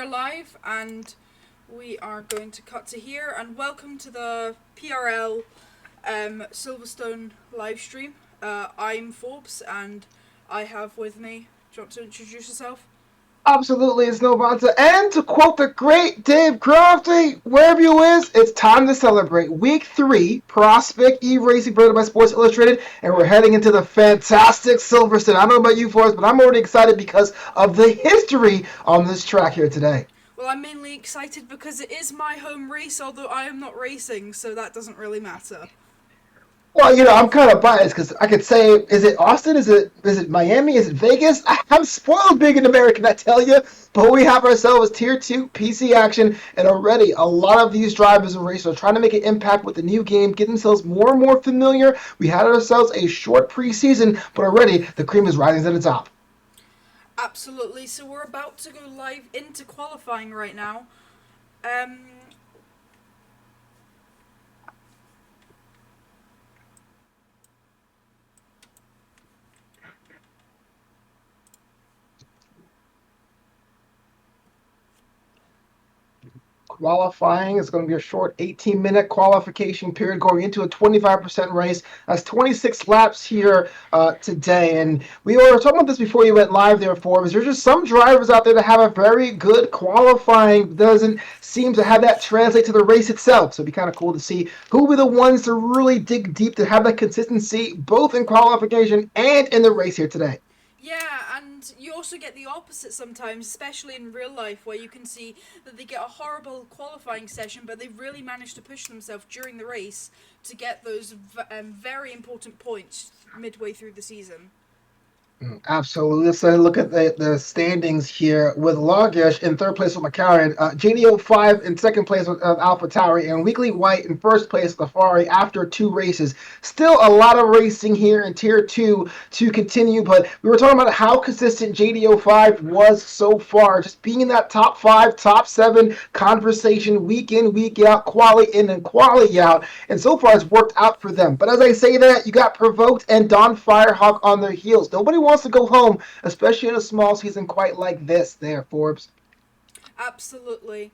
live and we are going to cut to here. And welcome to the PRL Silverstone live stream. I'm Forbes and I have with me. Do you want to introduce yourself? Absolutely, it's no Bonta. And to quote the great Dave Crofty, wherever you is, it's time to celebrate. Week 3, Prospect eRacing presented by Sports Illustrated, and we're heading into the fantastic Silverstone. I don't know about you, Forrest, but I'm already excited because of the history on this track here today. Well, I'm mainly excited because it is my home race, although I am not racing, so that doesn't really matter. Well, I'm kind of biased because I could say, is it Austin? Is it Miami? Is it Vegas? I'm spoiled being an American, I tell you. But we have ourselves Tier 2 PC action, and already a lot of these drivers and racers are trying to make an impact with the new game, get themselves more and more familiar. We had ourselves a short preseason, but already the cream is rising to the top. Absolutely. So we're about to go live into qualifying right now. Um, Qualifying is going to be a short 18-minute qualification period going into a 25% race. That's 26 laps here today. And we were talking about this before you went live there, Forbes. There's just some drivers out there that have a very good qualifying, doesn't seem to have that translate to the race itself. So it'd be kind of cool to see who will be the ones to really dig deep to have that consistency both in qualification and in the race here today. Yeah, and you also get the opposite sometimes, especially in real life, where you can see that they get a horrible qualifying session, but they really manage to push themselves during the race to get those very important points midway through the season. Absolutely. Let's look at the standings here with Logish in third place with McLaren, JDO5 in second place with Alpha Tauri, and Weekly White in first place with Lafari after 2 races. Still a lot of racing here in Tier 2 to continue, but we were talking about how consistent JDO5 was so far, just being in that top 5, top 7 conversation week in, week out, quali in and quali out, and so far it's worked out for them. But as I say that, you got Provoked and Don Firehawk on their heels. Nobody wants to go home, especially in a small season quite like this there, Forbes. Absolutely.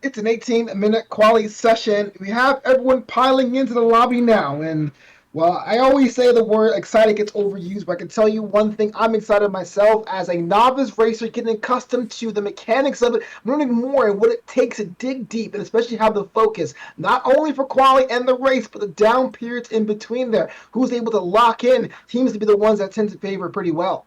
It's an 18-minute quality session. We have everyone piling into the lobby now, and well, I always say the word excited gets overused, but I can tell you one thing. I'm excited myself as a novice racer, getting accustomed to the mechanics of it, learning more and what it takes to dig deep, and especially how the focus, not only for quality and the race, but the down periods in between there. Who's able to lock in seems to be the ones that tend to favor pretty well.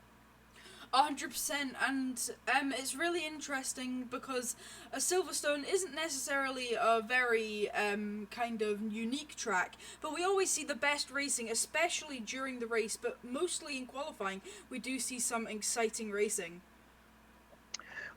100%, and it's really interesting because a Silverstone isn't necessarily a very kind of unique track, but we always see the best racing, especially during the race, but mostly in qualifying, we do see some exciting racing.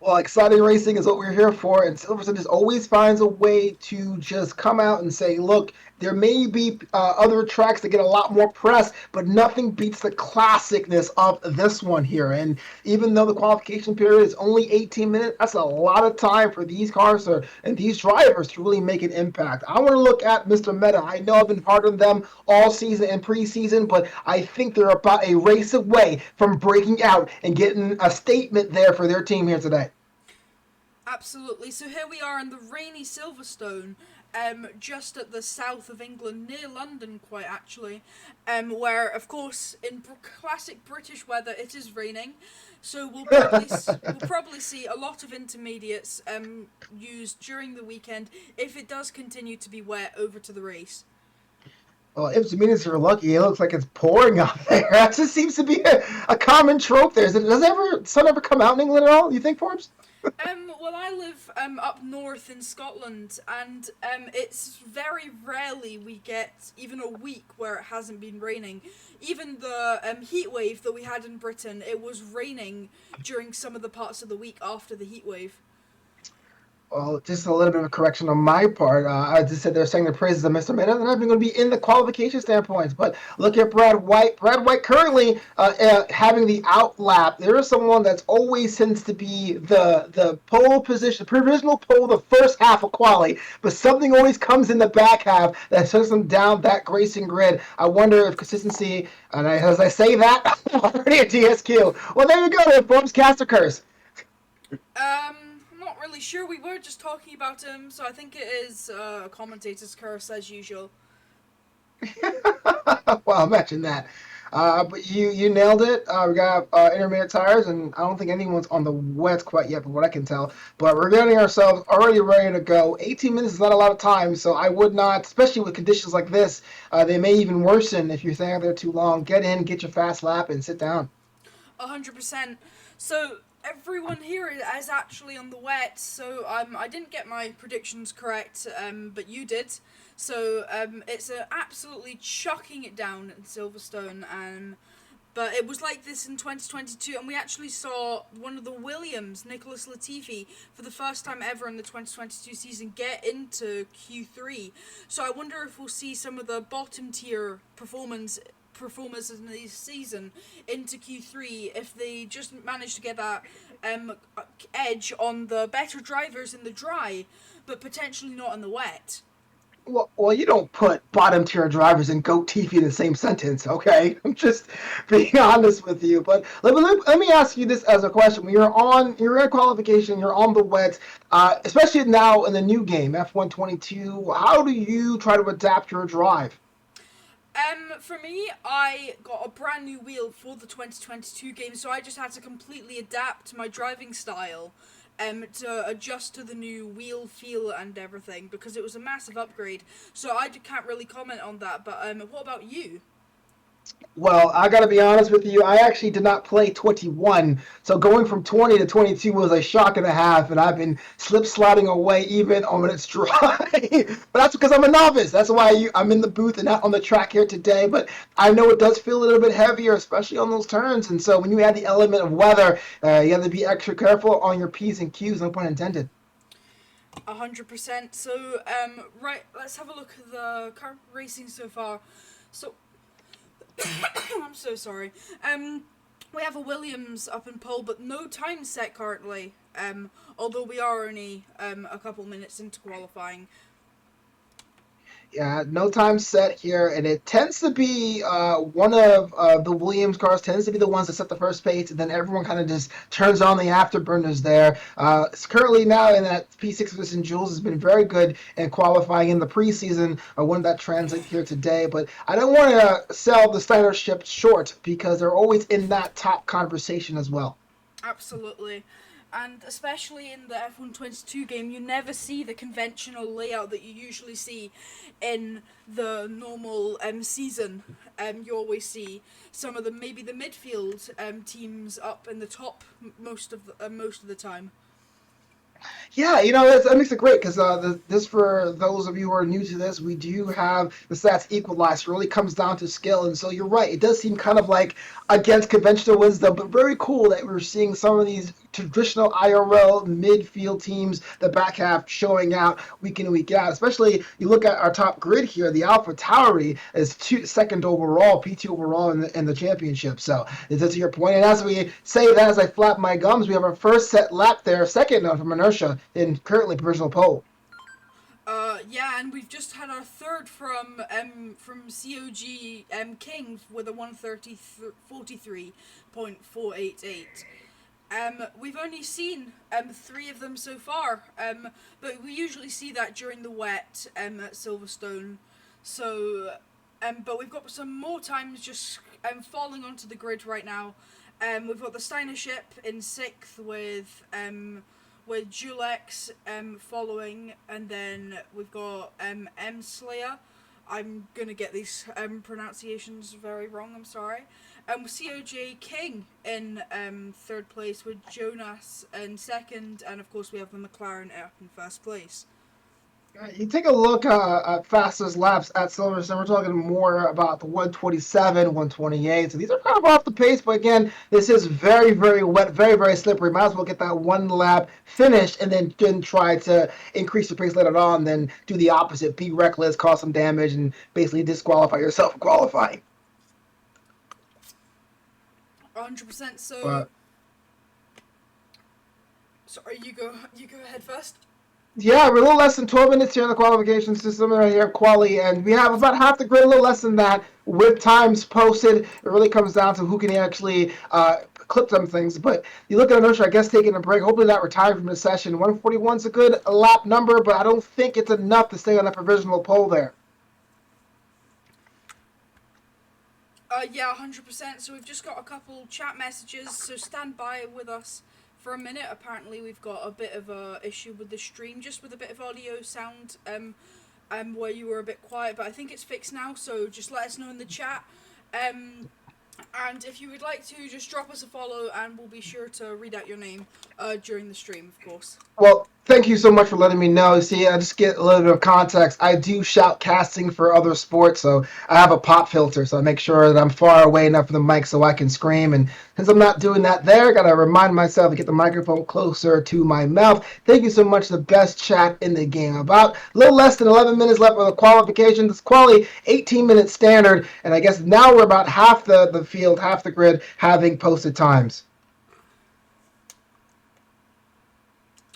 Well, exciting racing is what we're here for, and Silverstone just always finds a way to just come out and say, look, there may be other tracks that get a lot more press, but nothing beats the classicness of this one here. And even though the qualification period is only 18 minutes, that's a lot of time for these cars and these drivers to really make an impact. I want to look at Mr. Meta. I know I've been hard on them all season and preseason, but I think they're about a race away from breaking out and getting a statement there for their team here today. Absolutely. So here we are in the rainy Silverstone, just at the south of England, near London, quite actually, where, of course, in classic British weather, it is raining. So we'll probably see a lot of intermediates used during the weekend if it does continue to be wet over to the race. Well, if Dominions are lucky, it looks like it's pouring out there. That just seems to be a common trope there. Does sun ever come out in England at all, you think, Forbes? Well, I live up north in Scotland, and it's very rarely we get even a week where it hasn't been raining. Even the heat wave that we had in Britain, it was raining during some of the parts of the week after the heat wave. Well, just a little bit of a correction on my part. I just said they're saying the praises of Mr. Minna. They're not even going to be in the qualification standpoints. But look at Brad White. Brad White currently having the out lap. There is someone that's always tends to be the pole position, provisional pole, the first half of quali. But something always comes in the back half that sends them down that racing grid. I wonder if consistency, and as I say that, already at DSQ. Well, there you go. There, Bob's Caster Curse. I'm not really sure. We were just talking about him, so I think it is a commentator's curse as usual. Well, imagine that. But you nailed it. We got intermittent tires, and I don't think anyone's on the wets quite yet, from what I can tell. But we're getting ourselves already ready to go. 18 minutes is not a lot of time, so I would not, especially with conditions like this, they may even worsen if you're staying out there too long. Get in, get your fast lap, and sit down. 100%. So everyone here is actually on the wet. So I didn't get my predictions correct, but you did. So it's absolutely chucking it down in Silverstone. But it was like this in 2022, and we actually saw one of the Williams, Nicholas Latifi, for the first time ever in the 2022 season, get into Q3. So I wonder if we'll see some of the bottom tier performers in this season into Q3 if they just manage to get that edge on the better drivers in the dry, but potentially not in the wet. Well, you don't put bottom tier drivers and GOAT TV in the same sentence, okay? I'm just being honest with you. But let me ask you this as a question. When you're in qualification, you're on the wet, especially now in the new game, F122, how do you try to adapt your drive? For me, I got a brand new wheel for the 2022 game, so I just had to completely adapt my driving style to adjust to the new wheel feel and everything, because it was a massive upgrade. So I can't really comment on that, but what about you? Well, I got to be honest with you. I actually did not play 21. So going from 20 to 22 was a shock and a half. And I've been slip sliding away even on when it's dry. But that's because I'm a novice. That's why I'm in the booth and not on the track here today. But I know it does feel a little bit heavier, especially on those turns. And so when you add the element of weather, you have to be extra careful on your P's and Q's, no pun intended. 100%. So, right, let's have a look at the car racing so far. So, I'm so sorry. We have a Williams up in pole, but no time set currently. Although we are only a couple minutes into qualifying. Yeah, no time set here, and it tends to be one of the Williams cars tends to be the ones that set the first pace, and then everyone kind of just turns on the afterburners there. It's currently now in that P6 with St. Jules has been very good in qualifying in the preseason. I wanted that translate here today, but I don't want to sell the Steiner ship short because they're always in that top conversation as well. Absolutely. And especially in the F122 game, you never see the conventional layout that you usually see in the normal season. You always see some of the maybe the midfield teams up in the top most of the time. Yeah, that makes it great because this, for those of you who are new to this, we do have the stats equalized. It really comes down to skill, and so you're right. It does seem kind of like against conventional wisdom, but very cool that we're seeing some of these traditional IRL midfield teams, the back half showing out week in and week out. Especially you look at our top grid here, the Alpha Tauri is second overall, P2 overall in the championship. So is that to your point? And as we say that, as I flap my gums, we have our first set lap there, second from inertia in currently provisional pole. Yeah, and we've just had our third from COG King with a 1:43.488. We've only seen three of them so far, but we usually see that during the wet at Silverstone. So, but we've got some more times just falling onto the grid right now. We've got the Steiner ship in sixth with Julex following, and then we've got M Slayer. I'm gonna get these pronunciations very wrong. I'm sorry. COJ King in third place with Jonas in second, and of course we have the McLaren up in first place. You take a look at fastest laps at Silverstone. We're talking more about the 127, 128. So these are kind of off the pace, but again, this is very, very wet, very, very slippery. Might as well get that one lap finished and then try to increase the pace later on. Then do the opposite: be reckless, cause some damage, and basically disqualify yourself from qualifying. 100%. So, But sorry, you go. You go ahead first. yeah, we're a little less than 12 minutes here in the qualification system right here, quali, and we have about half the grid, a little less than that, with times posted. It really comes down to who can actually clip some things. But you look at Anosha, I guess, taking a break, hopefully not retired from the session. 141 is a good lap number, but I don't think it's enough to stay on that provisional pole there. Yeah, 100%. So we've just got a couple chat messages, so stand by with us for a minute. Apparently we've got a bit of a issue with the stream, just with a bit of audio sound, where you were a bit quiet, but I think it's fixed now, so just let us know in the chat. And if you would like to, just drop us a follow and we'll be sure to read out your name during the stream, of course. Well, thank you so much for letting me know. See, I just get a little bit of context. I do shout casting for other sports, so I have a pop filter, so I make sure that I'm far away enough from the mic so I can scream. And since I'm not doing that there, I gotta remind myself to get the microphone closer to my mouth. Thank you so much. The best chat in the game. About a little less than 11 minutes left of the qualification. This quali 18-minute standard, and I guess now we're about half the field, half the grid having posted times.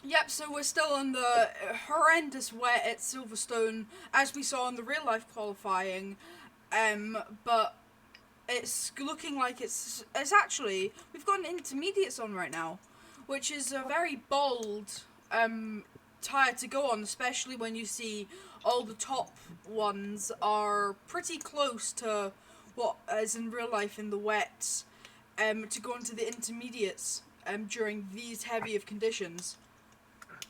Yep, so we're still on the horrendous wet at Silverstone, as we saw in the real life qualifying. But it's looking like it's actually, we've got an intermediates on right now, which is a very bold tyre to go on, especially when you see all the top ones are pretty close to what is in real life in the wets, to go into the intermediates during these heavy of conditions.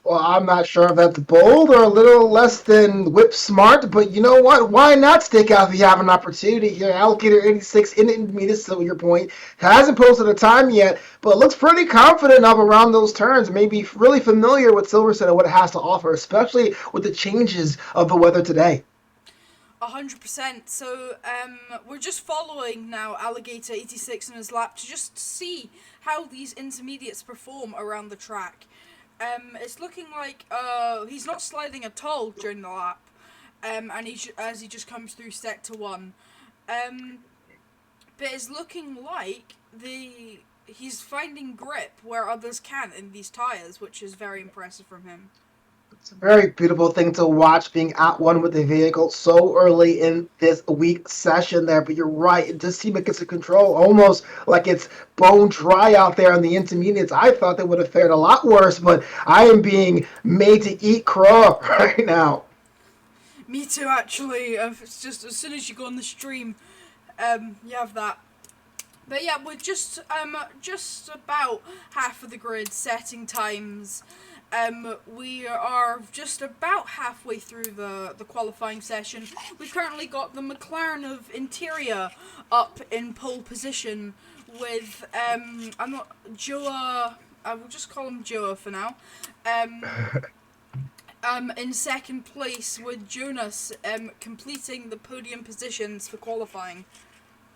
Well, I'm not sure if that's bold or a little less than whip smart, but you know what? Why not stick out if you have an opportunity here? Allocator 86 in intermediate, so your point, hasn't posted a time yet, but looks pretty confident of around those turns. Maybe really familiar with Silverstone and what it has to offer, especially with the changes of the weather today. 100%. So we're just following now Alligator 86 in his lap to just see how these intermediates perform around the track. It's looking like he's not sliding at all during the lap, and as he just comes through sector 1. But it's looking like he's finding grip where others can't in these tyres, which is very impressive from him. It's a very beautiful thing to watch being at one with the vehicle so early in this week session there. But you're right, it does seem it gets a control almost like it's bone dry out there on the intermediates. I thought they would have fared a lot worse, but I am being made to eat crow right now. Me too, actually. It's just as soon as you go on the stream, you have that. But yeah, we're just about half of the grid setting times. We are just about halfway through the qualifying session. We've currently got the McLaren of Interior up in pole position with I'm not Joa. I will just call him Joa for now. In second place with Jonas completing the podium positions for qualifying.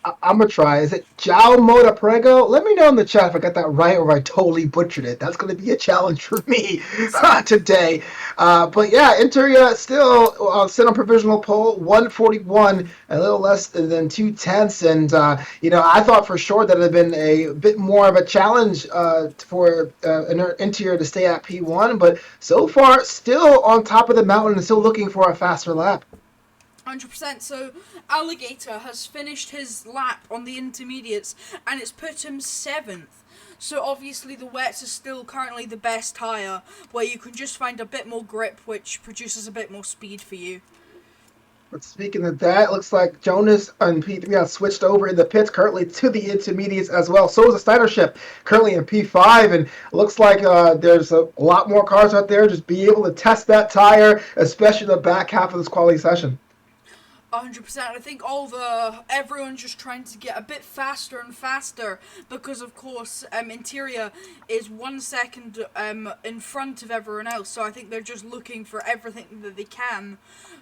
I'm gonna try. Is it Jao Moda Prego? Let me know in the chat if I got that right or if I totally butchered it. That's gonna be a challenge for me today. But yeah, Interia still sit on provisional pole, 141, a little less than 2/10. And I thought for sure that it had been a bit more of a challenge for Interior to stay at P1, but so far still on top of the mountain and still looking for a faster lap. 100%. So Alligator has finished his lap on the intermediates and it's put him 7th. So obviously the wets are still currently the best tyre, where you can just find a bit more grip, which produces a bit more speed for you. But speaking of that, it looks like Jonas and P3 have switched over in the pits currently to the intermediates as well. So is the Steiner ship currently in P5, and it looks like there's a lot more cars out there just be able to test that tire, especially in the back half of this quality session. 100%. I think everyone's just trying to get a bit faster and faster because, of course, Interior is 1 second in front of everyone else. So I think they're just looking for everything that they can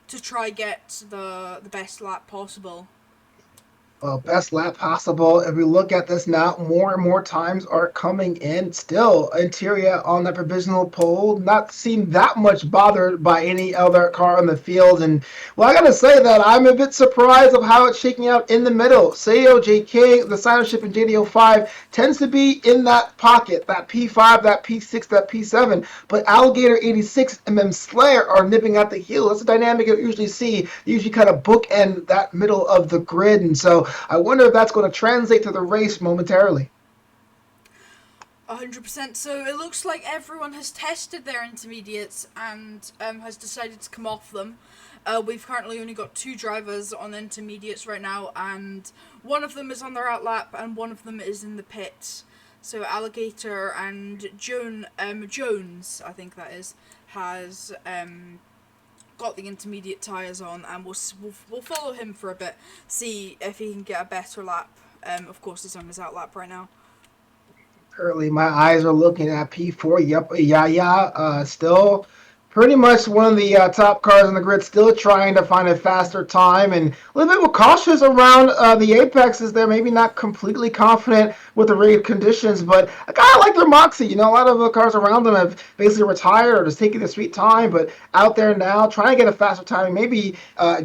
to try get the best lap possible. Best lap possible. If we look at this now, more and more times are coming in. Still, Interior on that provisional pole, not seem that much bothered by any other car in the field. And well, I gotta say that I'm a bit surprised of how it's shaking out in the middle. Sayo, JK, the signership in JD05 tends to be in that pocket, that P5, that P6, that P7. But Alligator 86 and then Slayer are nipping at the heel. That's a dynamic you usually see. You usually kind of bookend that middle of the grid, and so I wonder if that's going to translate to the race momentarily. 100%. So it looks like everyone has tested their intermediates and has decided to come off them. We've currently only got 2 drivers on intermediates right now, and one of them is on their outlap and one of them is in the pit. So Alligator and Jones, I think that is, has got the intermediate tyres on, and we'll follow him for a bit, see if he can get a better lap. Of course, he's on his outlap right now. Currently, my eyes are looking at P4. Yep, yeah. Still pretty much one of the top cars on the grid, still trying to find a faster time and a little bit more cautious around the apexes there. Maybe not completely confident with the raid conditions, but I kind of like their moxie. You know, a lot of the cars around them have basically retired or just taking their sweet time, but out there now trying to get a faster time, maybe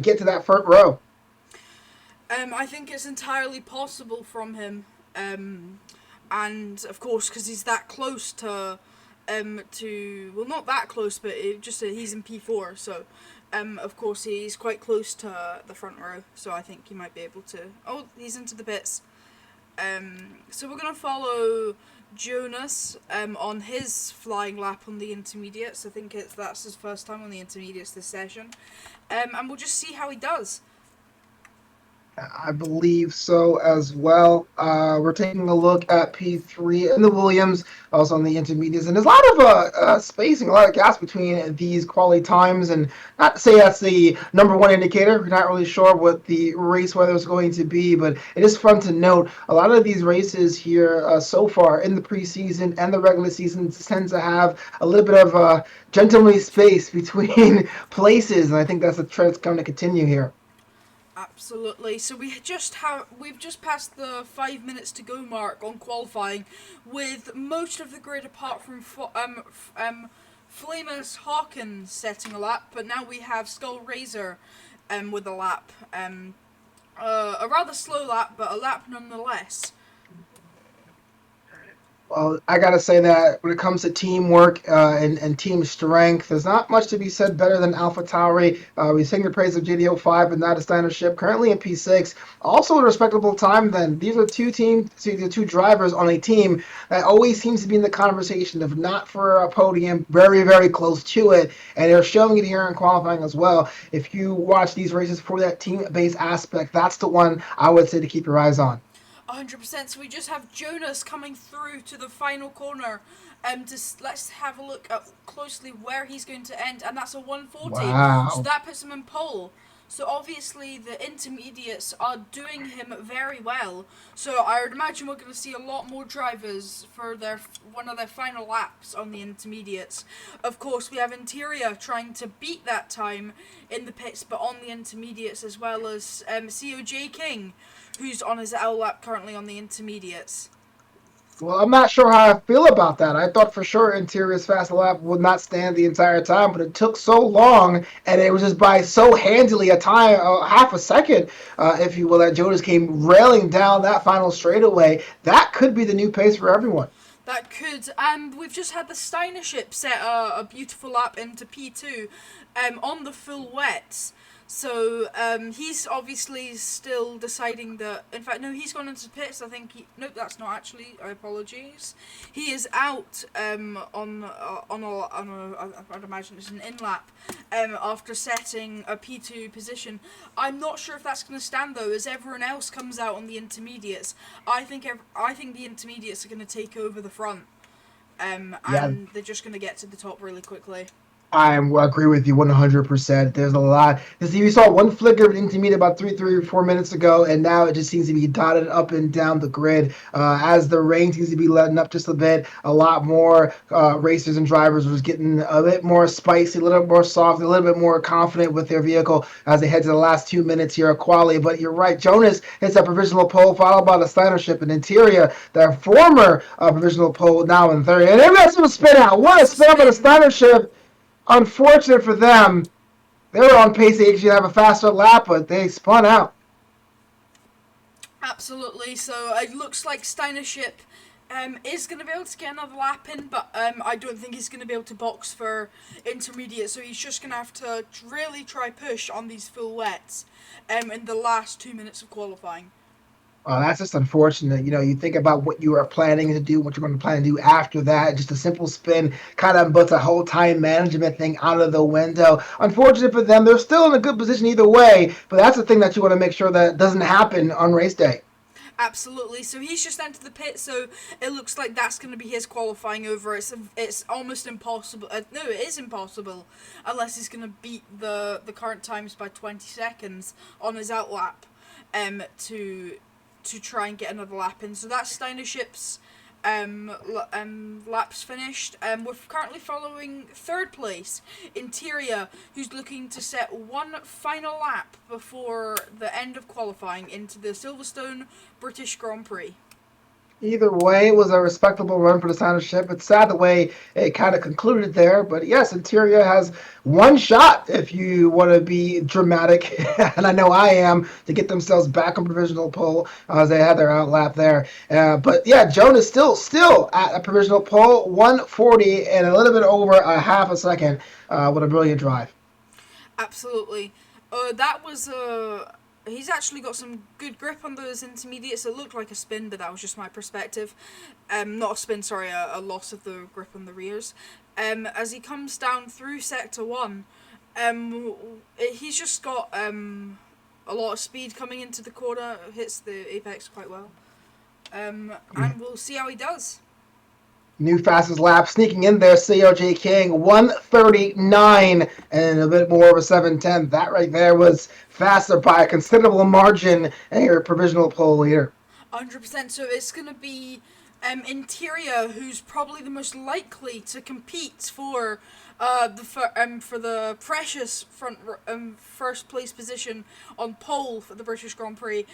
get to that front row. I think it's entirely possible from him. And of course, because he's that close to well, not that close, but he's in P4, so of course he's quite close to the front row, so I think he might be able to. Oh, he's into the pits. So we're gonna follow Jonas on his flying lap on the intermediates. I think that's his first time on the intermediates this session, and we'll just see how he does. I believe so as well. We're taking a look at P3 in the Williams, also on the intermediates, and there's a lot of spacing, a lot of gaps between these quality times. And not to say that's the number one indicator. We're not really sure what the race weather is going to be, but it is fun to note a lot of these races here so far in the preseason and the regular season tend to have a little bit of gentlemanly space between places, and I think that's a trend that's going to continue here. Absolutely. So we've just passed the 5 minutes to go mark on qualifying, with most of the grid apart from Flamus Hawkins setting a lap, but now we have Skull Razor with a lap. A rather slow lap, but a lap nonetheless. Well, I gotta say that when it comes to teamwork and team strength, there's not much to be said better than Alpha Tauri. We sing the praise of GDO5 and not a standard ship, currently in P6. Also a respectable time then. These are two drivers on a team that always seems to be in the conversation, if not for a podium, very, very close to it. And they're showing it here in qualifying as well. If you watch these races for that team-based aspect, that's the one I would say to keep your eyes on. 100%. So we just have Jonas coming through to the final corner. Let's have a look at closely where he's going to end, and that's a 140. So Wow. that puts him in pole. So obviously the intermediates are doing him very well. So I would imagine we're going to see a lot more drivers for one of their final laps on the intermediates. Of course, we have Interior trying to beat that time in the pits, but on the intermediates, as well as COJ King, who's on his L lap currently on the intermediates. Well, I'm not sure how I feel about that. I thought for sure Interior's fast lap would not stand the entire time, but it took so long, and it was just by so handily a time, half a second, if you will, that Jonas came railing down that final straightaway. That could be the new pace for everyone. That could, and we've just had the Steiner ship set a beautiful lap into P2 on the full wets. So he's obviously still deciding that. In fact, no, he's gone into pits. I think nope, that's not actually. I apologies. He is out I'd imagine it's an in lap after setting a P2 position. I'm not sure if that's going to stand though, as everyone else comes out on the intermediates. I think the intermediates are going to take over the front, Yeah, and they're just going to get to the top really quickly. I agree with you 100%. There's a lot. You saw one flicker of an intermediate about 3 or 4 minutes ago, and now it just seems to be dotted up and down the grid. As the rain seems to be letting up just a bit, a lot more racers and drivers was getting a bit more spicy, a little bit more soft, a little bit more confident with their vehicle as they head to the last 2 minutes here of quali. But you're right, Jonas hits a provisional pole, followed by the Steinership and Interior, their former provisional pole, now in third. And then that's a spin out. What a spin out by the Steinership. Unfortunate for them. They were on pace to actually have a faster lap, but they spun out. Absolutely. So it looks like Steinership is going to be able to get another lap in, but I don't think he's going to be able to box for intermediate. So he's just going to have to really try push on these full wets in the last 2 minutes of qualifying. That's just unfortunate. You think about what you are planning to do, what you're going to plan to do after that. Just a simple spin kind of puts a whole time management thing out of the window. Unfortunate for them. They're still in a good position either way, but that's the thing that you want to make sure that doesn't happen on race day. Absolutely. So he's just entered the pit, so it looks like that's going to be his qualifying over. It's almost impossible. No, it is impossible unless he's going to beat the current times by 20 seconds on his outlap to try and get another lap in. So that's Steinership's laps finished. We're currently following third place, Interior, who's looking to set one final lap before the end of qualifying into the Silverstone British Grand Prix. Either way, it was a respectable run for the Steinership. It's sad the way it kind of concluded there, but yes, Interior has one shot if you want to be dramatic, and I know I am, to get themselves back on provisional pole as they had their outlap there. But yeah, Jonas still at a provisional pole, 140 and a little bit over a half a second with a brilliant drive. Absolutely. That was he's actually got some good grip on those intermediates. It looked like a spin, but that was just my perspective. Not a spin, sorry, a loss of the grip on the rears. As he comes down through sector 1, he's just got a lot of speed coming into the corner, hits the apex quite well. And we'll see how he does. New fastest lap sneaking in there, COJ King, 139 and a bit more of a 710. That right there was faster by a considerable margin and your provisional pole leader. 100%. So it's going to be Interior, who's probably the most likely to compete for the precious first place position on pole for the British Grand Prix.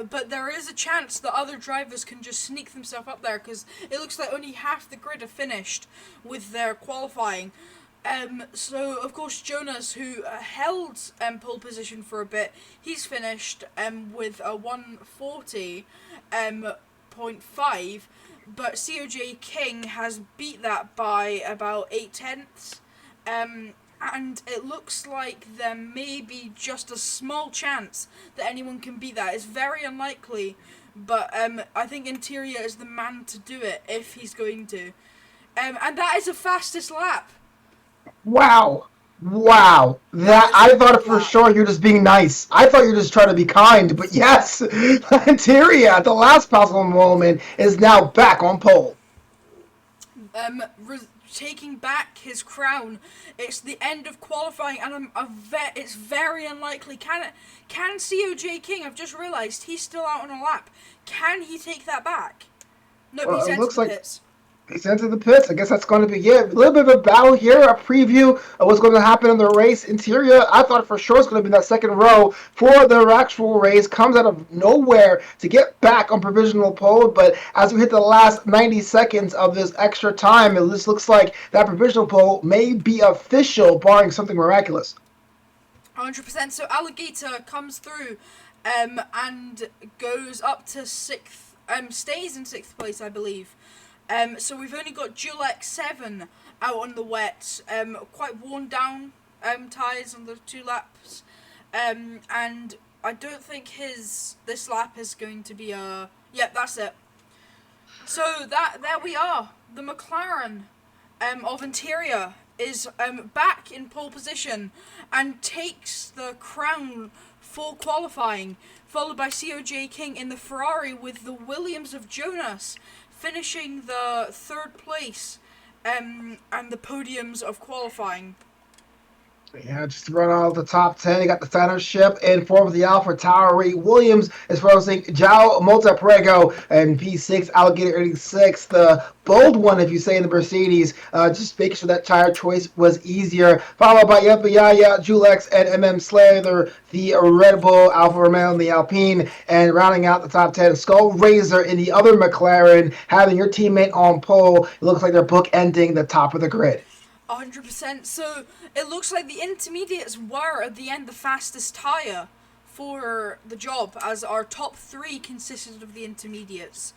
But there is a chance that other drivers can just sneak themselves up there, because it looks like only half the grid have finished with their qualifying. So of course Jonas, who held pole position for a bit, he's finished with a 140.5, but COJ King has beat that by about 8 tenths. And it looks like there may be just a small chance that anyone can beat that. It's very unlikely, but I think Interior is the man to do it if he's going to. And that is the fastest lap. Wow. That I thought for sure you were just being nice. I thought you were just trying to be kind, but yes, Interior at the last possible moment is now back on pole. Taking back his crown. It's the end of qualifying, and it's very unlikely. Can COJ King? I've just realised he's still out on a lap. Can he take that back? No, Well, he's it entered looks the like pits. he's into the pits. I guess that's going to be it. A little bit of a battle here, a preview of what's going to happen in the race. Interior, I thought for sure it's going to be that second row for the actual race. Comes out of nowhere to get back on provisional pole, but as we hit the last 90 seconds of this extra time, it just looks like that provisional pole may be official, barring something miraculous. 100%. So Alligator comes through, and goes up to sixth. Stays in sixth place, I believe. So we've only got Julex 7 out on the wet, quite worn down tyres on the 2 laps, and I don't think this lap is going to be a... Yep, that's it. So there we are. The McLaren of Interior is back in pole position and takes the crown for qualifying, followed by COJ King in the Ferrari with the Williams of Jonas finishing the third place and the podiums of qualifying. Yeah, just to run out the top 10. You got the center ship in fourth of the Alpha Tauri. Williams is racing João Monteprego and P6 Alligator 86. The bold one, if you say, in the Mercedes. Just making sure that tire choice was easier. Followed by Yapa Yaya, Julex, and MM Slater, the Red Bull, Alfa Romeo, and the Alpine. And rounding out the top 10, Skull Razor in the other McLaren, having your teammate on pole. It looks like they're bookending the top of the grid. 100%. So it looks like the intermediates were at the end the fastest tyre for the job, as our top three consisted of the intermediates.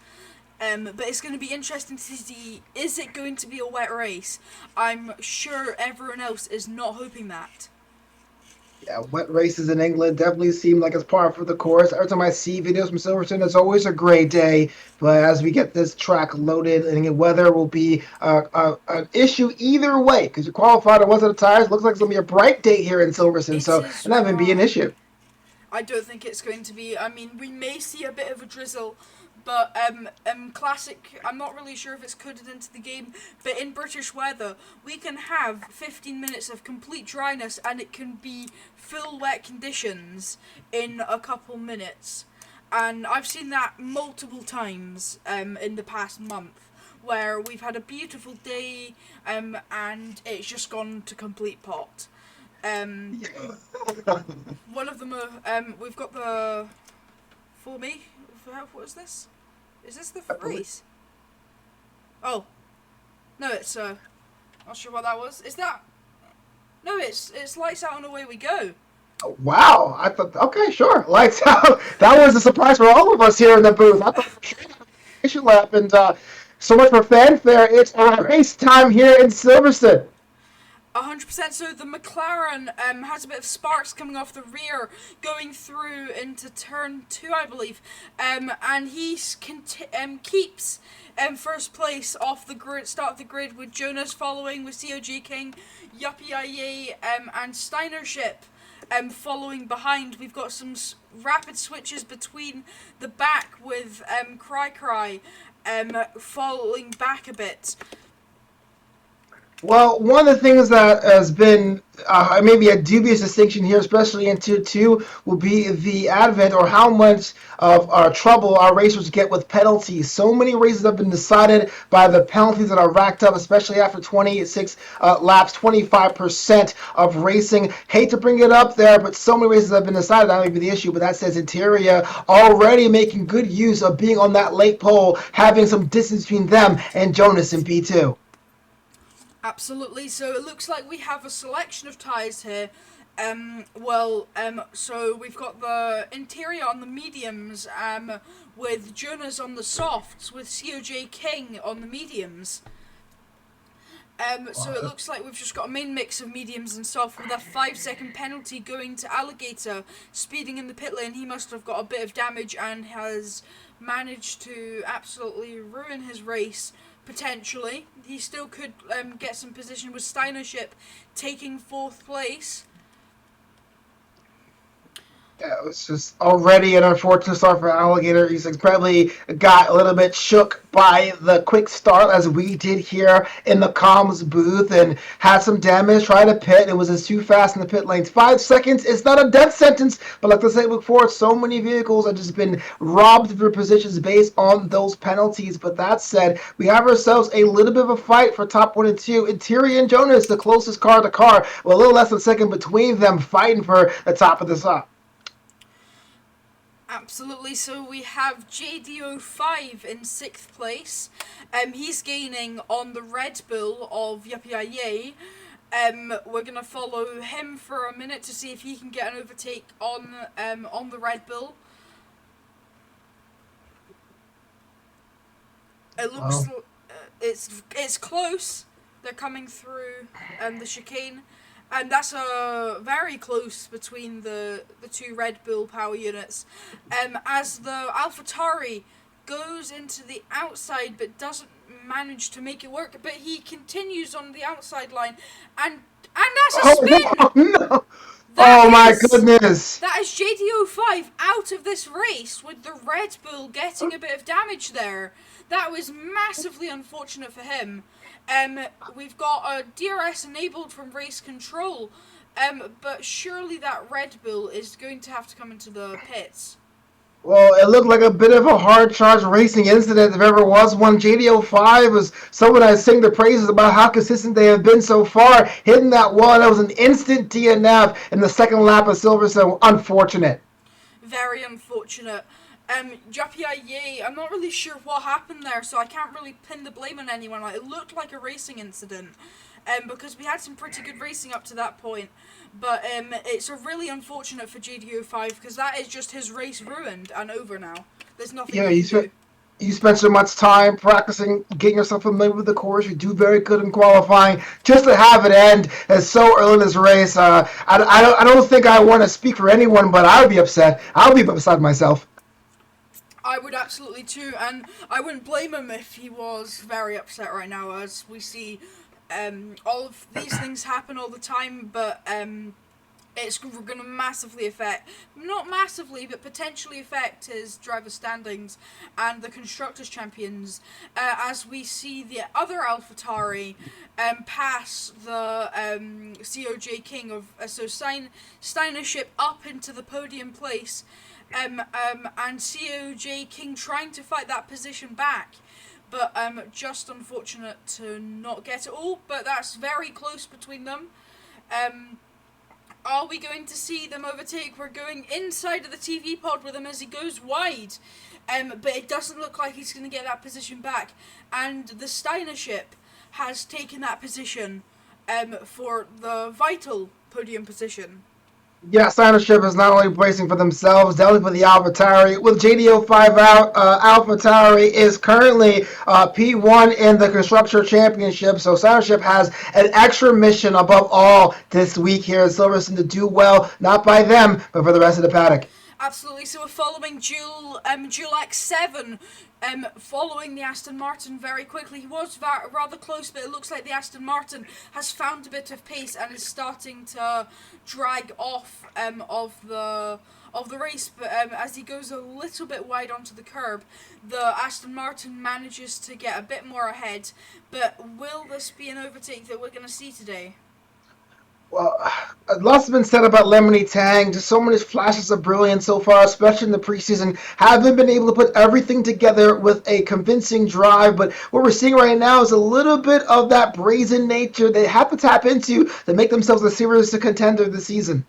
But it's going to be interesting to see, is it going to be a wet race? I'm sure everyone else is not hoping that. Yeah, wet races in England definitely seem like it's par for the course. Every time I see videos from Silverstone, it's always a great day. But as we get this track loaded, and weather will be an issue either way because you qualified on one set of tires. Looks like it's going to be a bright day here in Silverstone, It so is and that would be an dry. issue. I don't think it's going to be. I mean, we may see a bit of a drizzle, but classic. I'm not really sure if it's coded into the game, but in British weather, we can have 15 minutes of complete dryness, and it can be full wet conditions in a couple minutes. And I've seen that multiple times in the past month, where we've had a beautiful day and it's just gone to complete pot. Um, One of them we've got the for me. What is this? Is this the race? Oh, no, it's not sure what that was. Is that? No, it's lights out and away we go. Wow, I thought okay, sure, lights out. That was a surprise for all of us here in the booth. I thought we should laugh and so much for fanfare. It's race time here in Silverstone. 100%. So the McLaren has a bit of sparks coming off the rear, going through into turn 2, I believe, and he keeps first place off the grid, start of the grid, with Jonas following, with COG King, Yuppie IE, and Steinership following behind. We've got some rapid switches between the back with Cry Cry falling back a bit. Well, one of the things that has been maybe a dubious distinction here, especially in Tier 2, will be the advent or how much of trouble our racers get with penalties. So many races have been decided by the penalties that are racked up, especially after 26 laps, 25% of racing. Hate to bring it up there, but so many races have been decided. That may be the issue, but that says Interior already making good use of being on that late pole, having some distance between them and Jonas in P2. Absolutely. So it looks like we have a selection of tyres here. So we've got the Interior on the mediums, with Jonas on the softs, with COJ King on the mediums. So it looks like we've just got a main mix of mediums and soft, with a 5-second penalty going to Alligator, speeding in the pit lane. He must have got a bit of damage and has managed to absolutely ruin his race. Potentially, he still could get some position with Steinership taking 4th place. Yeah, it was just already an unfortunate start for Alligator. He's probably got a little bit shook by the quick start, as we did here in the comms booth, and had some damage. Tried to pit. It was just too fast in the pit lanes. 5 seconds. It's not a death sentence, but like I said before, so many vehicles have just been robbed of their positions based on those penalties. But that said, we have ourselves a little bit of a fight for top 1 and 2. Interior and Jonas, the closest car to car, with a little less than a second between them, fighting for the top of the top. Absolutely. So we have JDO5 in 6th place. He's gaining on the Red Bull of Yapiaye. We're gonna follow him for a minute to see if he can get an overtake on the Red Bull. It looks it's close. They're coming through the chicane. And that's very close between the two Red Bull power units. As the AlphaTauri goes into the outside but doesn't manage to make it work, but he continues on the outside line, and that's a spin! Oh, no. That Oh, my is goodness. that is JDO5 out of this race, with the Red Bull getting a bit of damage there. That was massively unfortunate for him. We've got a DRS enabled from race control, But surely that Red Bull is going to have to come into the pits. Well, it looked like a bit of a hard charge racing incident if ever was one. JD05 was someone I sing the praises about how consistent they have been so far, hitting that wall. That was an instant DNF in the second lap of Silverstone. Unfortunate. Very unfortunate. Japiaye, I'm not really sure what happened there, so I can't really pin the blame on anyone. Like, it looked like a racing incident, because we had some pretty good racing up to that point. But it's a really unfortunate for JDO5 because that is just his race ruined and over now. There's nothing Yeah, he can do. you spent so much time practicing, getting yourself familiar with the course. You do very good in qualifying. Just to have it end as so early in this race, I don't think I want to speak for anyone, but I would be upset. I would be beside myself. I would absolutely too, and I wouldn't blame him if he was very upset right now, as we see all of these things happen all the time, but it's going to massively affect, not massively, but potentially affect his driver standings and the Constructors' Champions, as we see the other AlphaTauri pass the COJ King of Steinership up into the podium place, and COJ King trying to fight that position back. But just unfortunate to not get it all, but that's very close between them. Are we going to see them overtake? We're going inside of the TV pod with him as he goes wide. But it doesn't look like he's going to get that position back. And the Steinership has taken that position for the vital podium position. Yeah, Signership is not only bracing for themselves, definitely for the AlphaTauri. With JDO5 out, AlphaTauri is currently P1 in the Constructor Championship, so Signership has an extra mission above all this week here at Silverstone to do well, not by them, but for the rest of the paddock. Absolutely. So we're following Duel X7, following the Aston Martin very quickly. He was rather close, but it looks like the Aston Martin has found a bit of pace and is starting to drag off of the race. But as he goes a little bit wide onto the curb, the Aston Martin manages to get a bit more ahead. But will this be an overtake that we're going to see today? Well, lots has been said about Lemony Tang. Just so many flashes of brilliance so far, especially in the preseason. Haven't been able to put everything together with a convincing drive, but what we're seeing right now is a little bit of that brazen nature they have to tap into to make themselves a serious contender this season.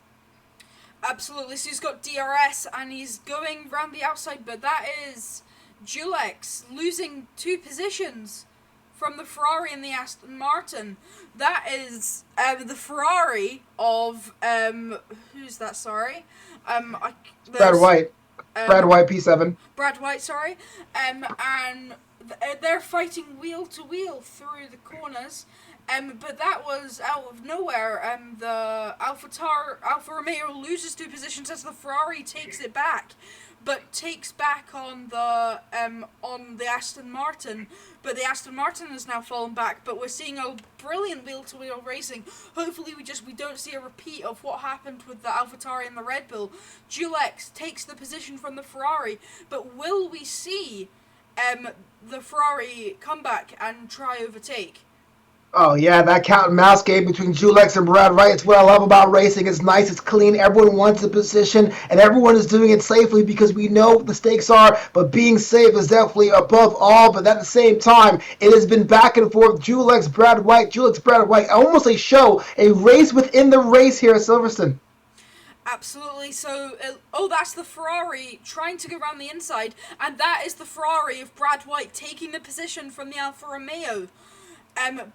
Absolutely. So he's got DRS and he's going round the outside, but that is Julex losing 2 positions from the Ferrari and the Aston Martin. That is the Ferrari of who's that? Sorry, Brad White. Brad White, P7. Brad White, sorry, and they're fighting wheel to wheel through the corners. But that was out of nowhere. The Alfa Romeo loses 2 positions as the Ferrari takes it back, but takes back on the Aston Martin. But the Aston Martin has now fallen back. But we're seeing a brilliant wheel-to-wheel racing. Hopefully, we don't see a repeat of what happened with the AlphaTauri and the Red Bull. Julex takes the position from the Ferrari, but will we see the Ferrari come back and try overtake? Oh yeah, that cat and mouse game between Julex and Brad Wright. It's what I love about racing. It's nice, it's clean, everyone wants a position, and everyone is doing it safely because we know what the stakes are, but being safe is definitely above all. But at the same time, it has been back and forth. Julex, Brad White, almost a show, a race within the race here at Silverstone. Absolutely. So, that's the Ferrari trying to go around the inside, and that is the Ferrari of Brad White taking the position from the Alfa Romeo.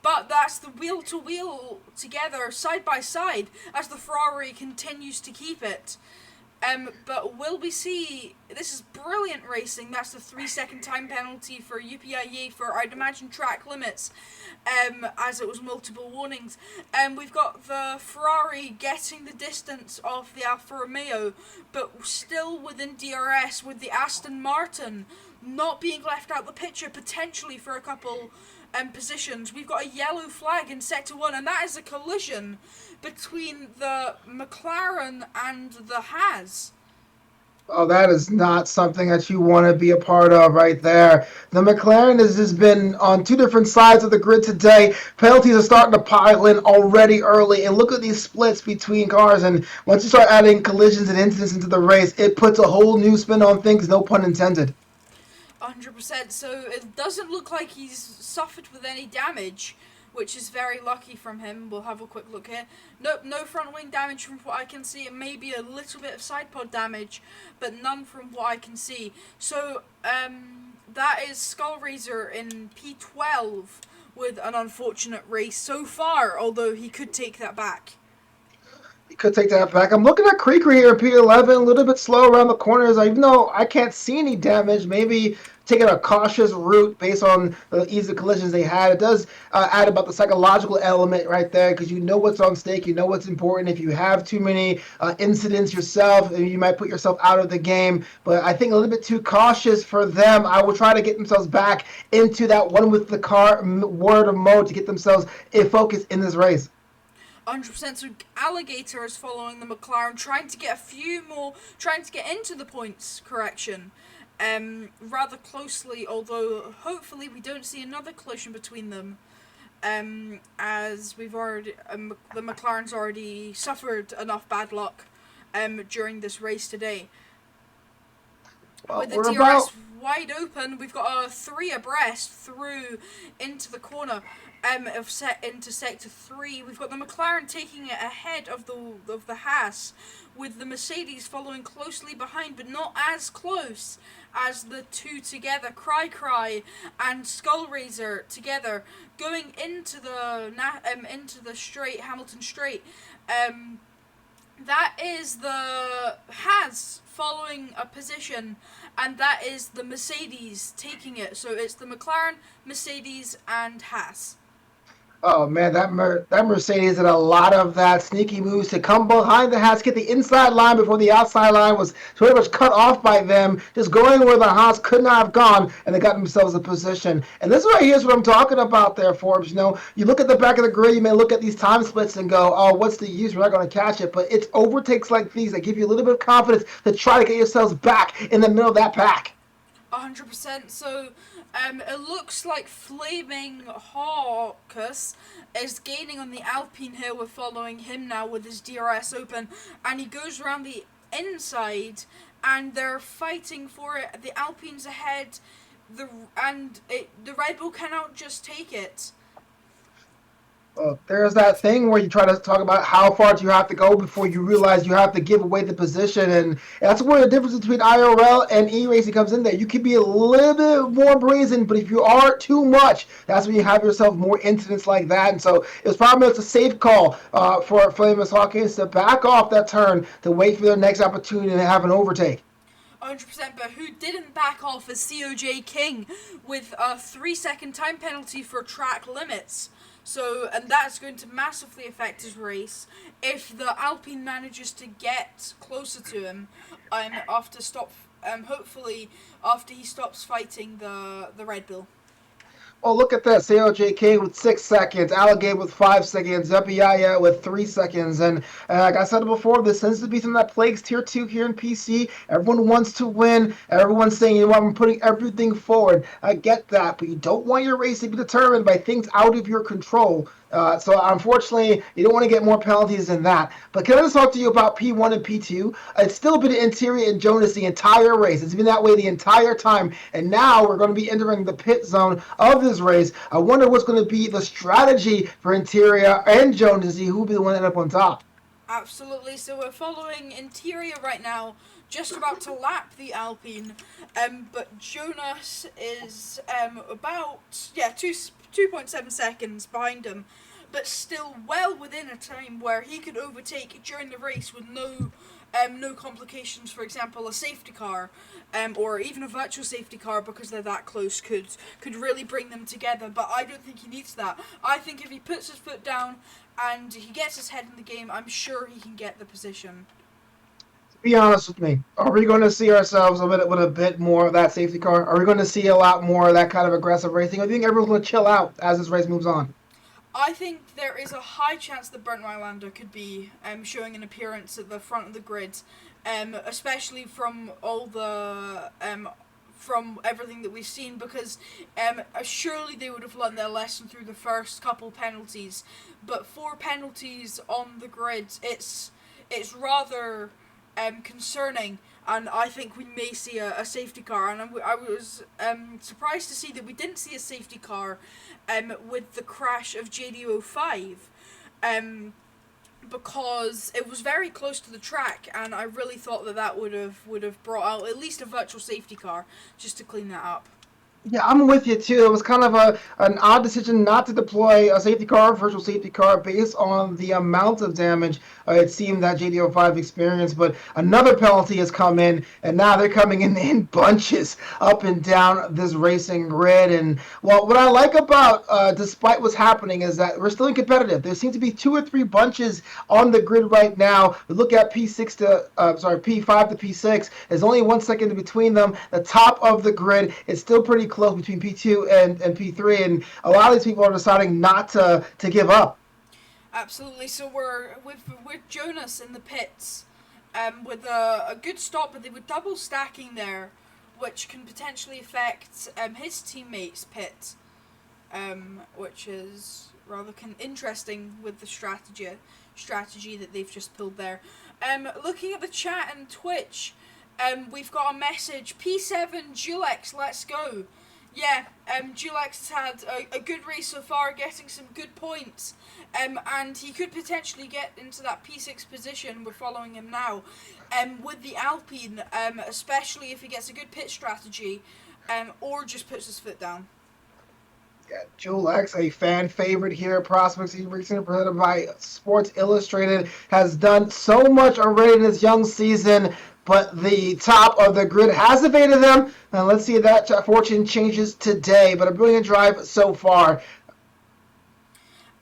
But that's the wheel-to-wheel together, side by side, as the Ferrari continues to keep it. But will we see... This is brilliant racing. That's the 3-second time penalty for UPIE for, I'd imagine, track limits, as it was multiple warnings. We've got the Ferrari getting the distance of the Alfa Romeo, but still within DRS, with the Aston Martin not being left out the picture, potentially for a couple positions. We've got a yellow flag in Sector 1, and that is a collision between the McLaren and the Haas. Oh, that is not something that you want to be a part of right there. The McLaren has just been on two different sides of the grid today. Penalties are starting to pile in already early, and look at these splits between cars. And once you start adding collisions and incidents into the race, it puts a whole new spin on things, no pun intended. 100%. So it doesn't look like he's suffered with any damage, which is very lucky from him. We'll have a quick look here. Nope, no front wing damage from what I can see, and maybe a little bit of side pod damage, but none from what I can see. So that is Skullraiser in P12 with an unfortunate race so far, although he could take that back. You could take that back. I'm looking at Creeker here, P11, a little bit slow around the corners. Even though I can't see any damage, maybe taking a cautious route based on the ease of collisions they had. It does add about the psychological element right there because you know what's on stake, you know what's important. If you have too many incidents yourself, you might put yourself out of the game. But I think a little bit too cautious for them. I will try to get themselves back into that one with the car word of mode to get themselves focused in this race. 100%. So Alligator is following the McLaren, trying to get a few more, trying to get into the points correction rather closely, although hopefully we don't see another collision between them. As we've already, the McLaren's already suffered enough bad luck during this race today. Well, With the we're DRS about wide open, we've got a three abreast through into the corner of set into sector 3. We've got the McLaren taking it ahead of the Haas, with the Mercedes following closely behind, but not as close as the two together. Cry and Skullraiser together going into the straight, Hamilton straight. That is the Haas following a position, and that is the Mercedes taking it. So it's the McLaren, Mercedes, and Haas. Oh man, that Mercedes did a lot of that sneaky moves to come behind the Haas, get the inside line before the outside line was pretty much cut off by them, just going where the Haas could not have gone, and they got themselves a position. And this right here is what I'm talking about there, Forbes. You know, you look at the back of the grid, you may look at these time splits and go, oh, what's the use? We're not going to catch it. But it's overtakes like these that give you a little bit of confidence to try to get yourselves back in the middle of that pack. 100%. So it looks like Flaming Hawkus is gaining on the Alpine here. We're following him now with his DRS open, and he goes around the inside, and they're fighting for it. The Alpine's ahead, the Red Bull cannot just take it. There's that thing where you try to talk about how far do you have to go before you realize you have to give away the position, and that's where the difference between IRL and eRacing comes in there. You can be a little bit more brazen, but if you are too much, that's when you have yourself more incidents like that. And so it was probably a safe call for Flameless Hawkins to back off that turn to wait for their next opportunity to have an overtake. 100%, but who didn't back off is COJ King with a 3 second time penalty for track limits. So, and that's going to massively affect his race if the Alpine manages to get closer to him hopefully after he stops fighting the Red Bull. Oh, look at this. AOJK with 6 seconds. Alligator with 5 seconds. Zepiaya with 3 seconds. And like I said before, this tends to be something that plagues Tier 2 here in PC. Everyone wants to win. Everyone's saying, you know what, I'm putting everything forward. I get that. But you don't want your race to be determined by things out of your control. So unfortunately, you don't want to get more penalties than that. But can I just talk to you about P1 and P2? It's still been Interior and Jonas the entire race. It's been that way the entire time. And now we're going to be entering the pit zone of this race. I wonder what's going to be the strategy for Interior and Jonas, who will be the one that end up on top. Absolutely. So we're following Interior right now, just about to lap the Alpine. But Jonas is about 2.7 seconds behind him, but still well within a time where he could overtake during the race with no complications. For example, a safety car, or even a virtual safety car, because they're that close, could really bring them together. But I don't think he needs that. I think if he puts his foot down and he gets his head in the game, I'm sure he can get the position. Be honest with me. Are we going to see ourselves with a bit more of that safety car? Are we going to see a lot more of that kind of aggressive racing? Or do you think everyone's going to chill out as this race moves on? I think there is a high chance that Bernd Nylander could be showing an appearance at the front of the grid especially from all the from everything that we've seen, because surely they would have learned their lesson through the first couple penalties, but 4 penalties on the grid, it's rather concerning, and I think we may see a safety car. And I was surprised to see that we didn't see a safety car with the crash of JDO5. Because it was very close to the track, and I really thought that would have brought out at least a virtual safety car just to clean that up. Yeah, I'm with you too. It was kind of an odd decision not to deploy a safety car, virtual safety car, based on the amount of damage it seemed that JDO5 experienced. But another penalty has come in, and now they're coming in bunches up and down this racing grid. And well, what I like about, despite what's happening, is that we're still competitive. There seem to be 2 or 3 bunches on the grid right now. We look at P5 to P6. There's only 1 second between them. The top of the grid is still pretty close between P2 and P3, and a lot of these people are deciding not to give up. Absolutely. So we're with Jonas in the pits, with a good stop, but they were double stacking there, which can potentially affect his teammates' pit, which is rather interesting with the strategy that they've just pulled there. Looking at the chat and Twitch, we've got a message: P7 Julex, let's go. Yeah, Julex has had a good race so far, getting some good points, and he could potentially get into that P6 position. We're following him now, with the Alpine, especially if he gets a good pit strategy, or just puts his foot down. Yeah, Julex, a fan favorite here at Prospects eRacing, presented by Sports Illustrated, has done so much already in his young season, but the top of the grid has evaded them. And let's see if that fortune changes today. But a brilliant drive so far.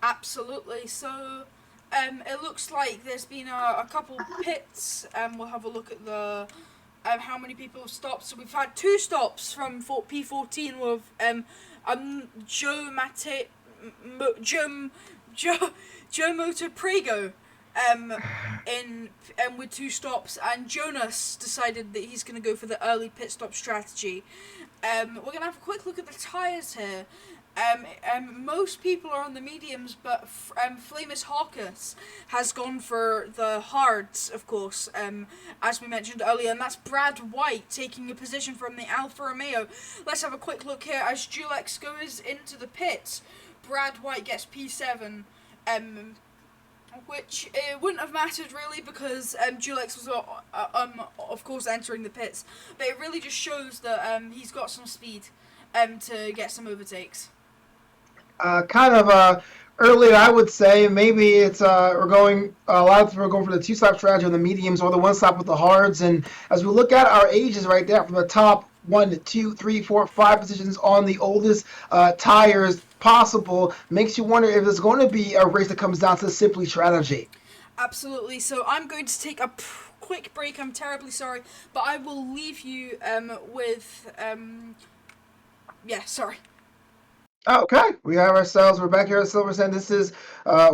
Absolutely. So, it looks like there's been a couple pits. We'll have a look at the how many people have stopped. So we've had 2 stops from P14 with Joe Mate, Joe Moto Prego, in with 2 stops, and Jonas decided that he's going to go for the early pit stop strategy. We're going to have a quick look at the tyres here. Most people are on the mediums, but Flamus Hawkus has gone for the hards, of course, as we mentioned earlier, and that's Brad White taking a position from the Alfa Romeo. Let's have a quick look here as Julex goes into the pits. Brad White gets P7, which it wouldn't have mattered really, because Julex was of course entering the pits, but it really just shows that he's got some speed to get some overtakes. Kind of earlier, I would say maybe it's we're going a lot of people are going for the 2-stop strategy on the mediums or the 1-stop with the hards. And as we look at our ages right there, from the top 1, 2, 3, 4, 5 positions on the oldest tires possible, makes you wonder if there's going to be a race that comes down to simply strategy. Absolutely. So I'm going to take a quick break. I'm terribly sorry, but I will leave you with yeah, sorry. Okay, we're back here at Silverstone. This is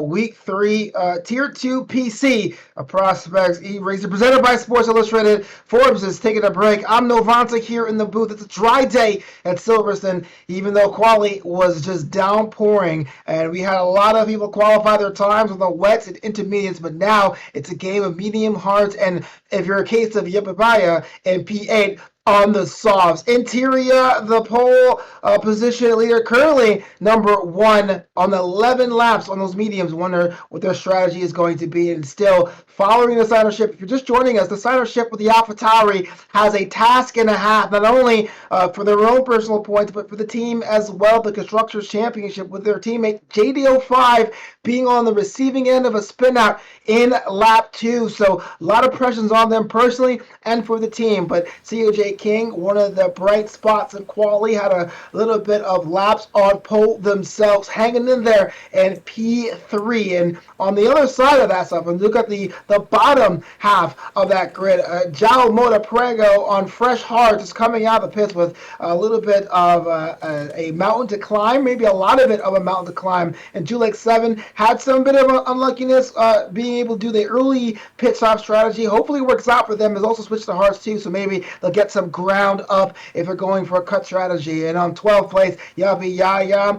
week 3, Tier 2 PC, a Prospects eRacing, presented by Sports Illustrated. Forbes is taking a break. I'm Novanta here in the booth. It's a dry day at Silverstone, even though quali was just downpouring, and we had a lot of people qualify their times with the wets and intermediates, but now it's a game of medium, hards, and if you're a case of Yepabaya in P8, on the softs. Interior, the pole position leader, currently number 1 on 11 laps on those mediums. Wonder what their strategy is going to be. And still following the signership, if you're just joining us, the signership with the AlphaTauri has a task and a half, not only for their own personal points, but for the team as well, the Constructors Championship, with their teammate JDO5 being on the receiving end of a spin out in lap 2. So a lot of pressures on them personally and for the team. But COJ CJ King, one of the bright spots in quali, had a little bit of laps on pole themselves, hanging in there in P3. And on the other side of that stuff, and look at the bottom half of that grid, João Moura Prego on fresh hard, just coming out of the pits with a little bit of a mountain to climb, maybe a lot of it of a mountain to climb. And Julex 7 had some bit of unluckiness being able to do the early pit stop strategy. Hopefully it works out for them. Has also switched to hards too, so maybe they'll get some ground up if they're going for a cut strategy. And on 12th place, Yavi Yaya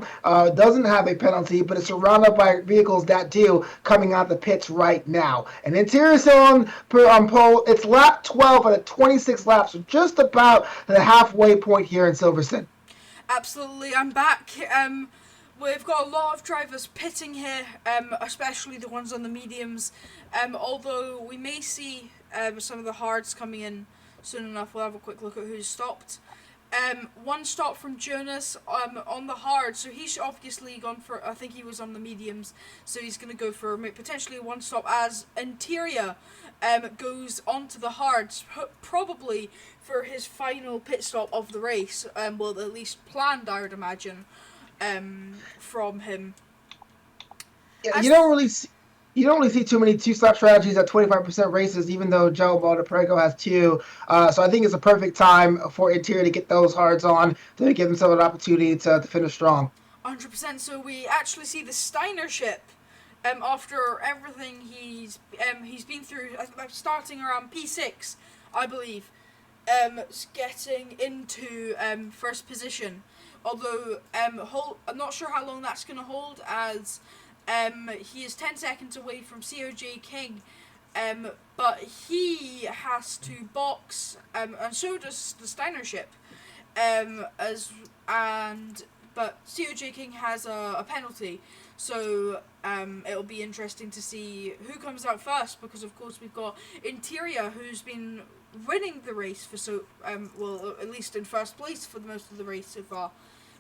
doesn't have a penalty, but is surrounded by vehicles that do, coming out the pits right now. And interior still on pole. It's lap 12 out of 26 laps, so just about the halfway point here in Silverstone. Absolutely, I'm back. We've got a lot of drivers pitting here, especially the ones on the mediums. Although we may see some of the hards coming in soon enough. We'll have a quick look at who's stopped. One stop from Jonas on the hard, so he's obviously gone for, I think he was on the mediums, so he's going to go for potentially one stop as Interior goes onto the hards, probably for his final pit stop of the race, well, at least planned, I would imagine, from him. Yeah, you don't really see too many two-stop strategies at 25% races, even though Joe Baldaprego has two. So I think it's a perfect time for Interior to get those hards on to give themselves an opportunity to finish strong. 100%. So we actually see the Steiner ship. After everything he's been through, starting around P6, I believe, getting into first position. Although I'm not sure how long that's going to hold, as he is 10 seconds away from COJ King, but he has to box, and so does the Steiner ship, but COJ King has a penalty, so it'll be interesting to see who comes out first, because of course we've got Interior, who's been winning the race for well, at least in first place for the most of the race so far.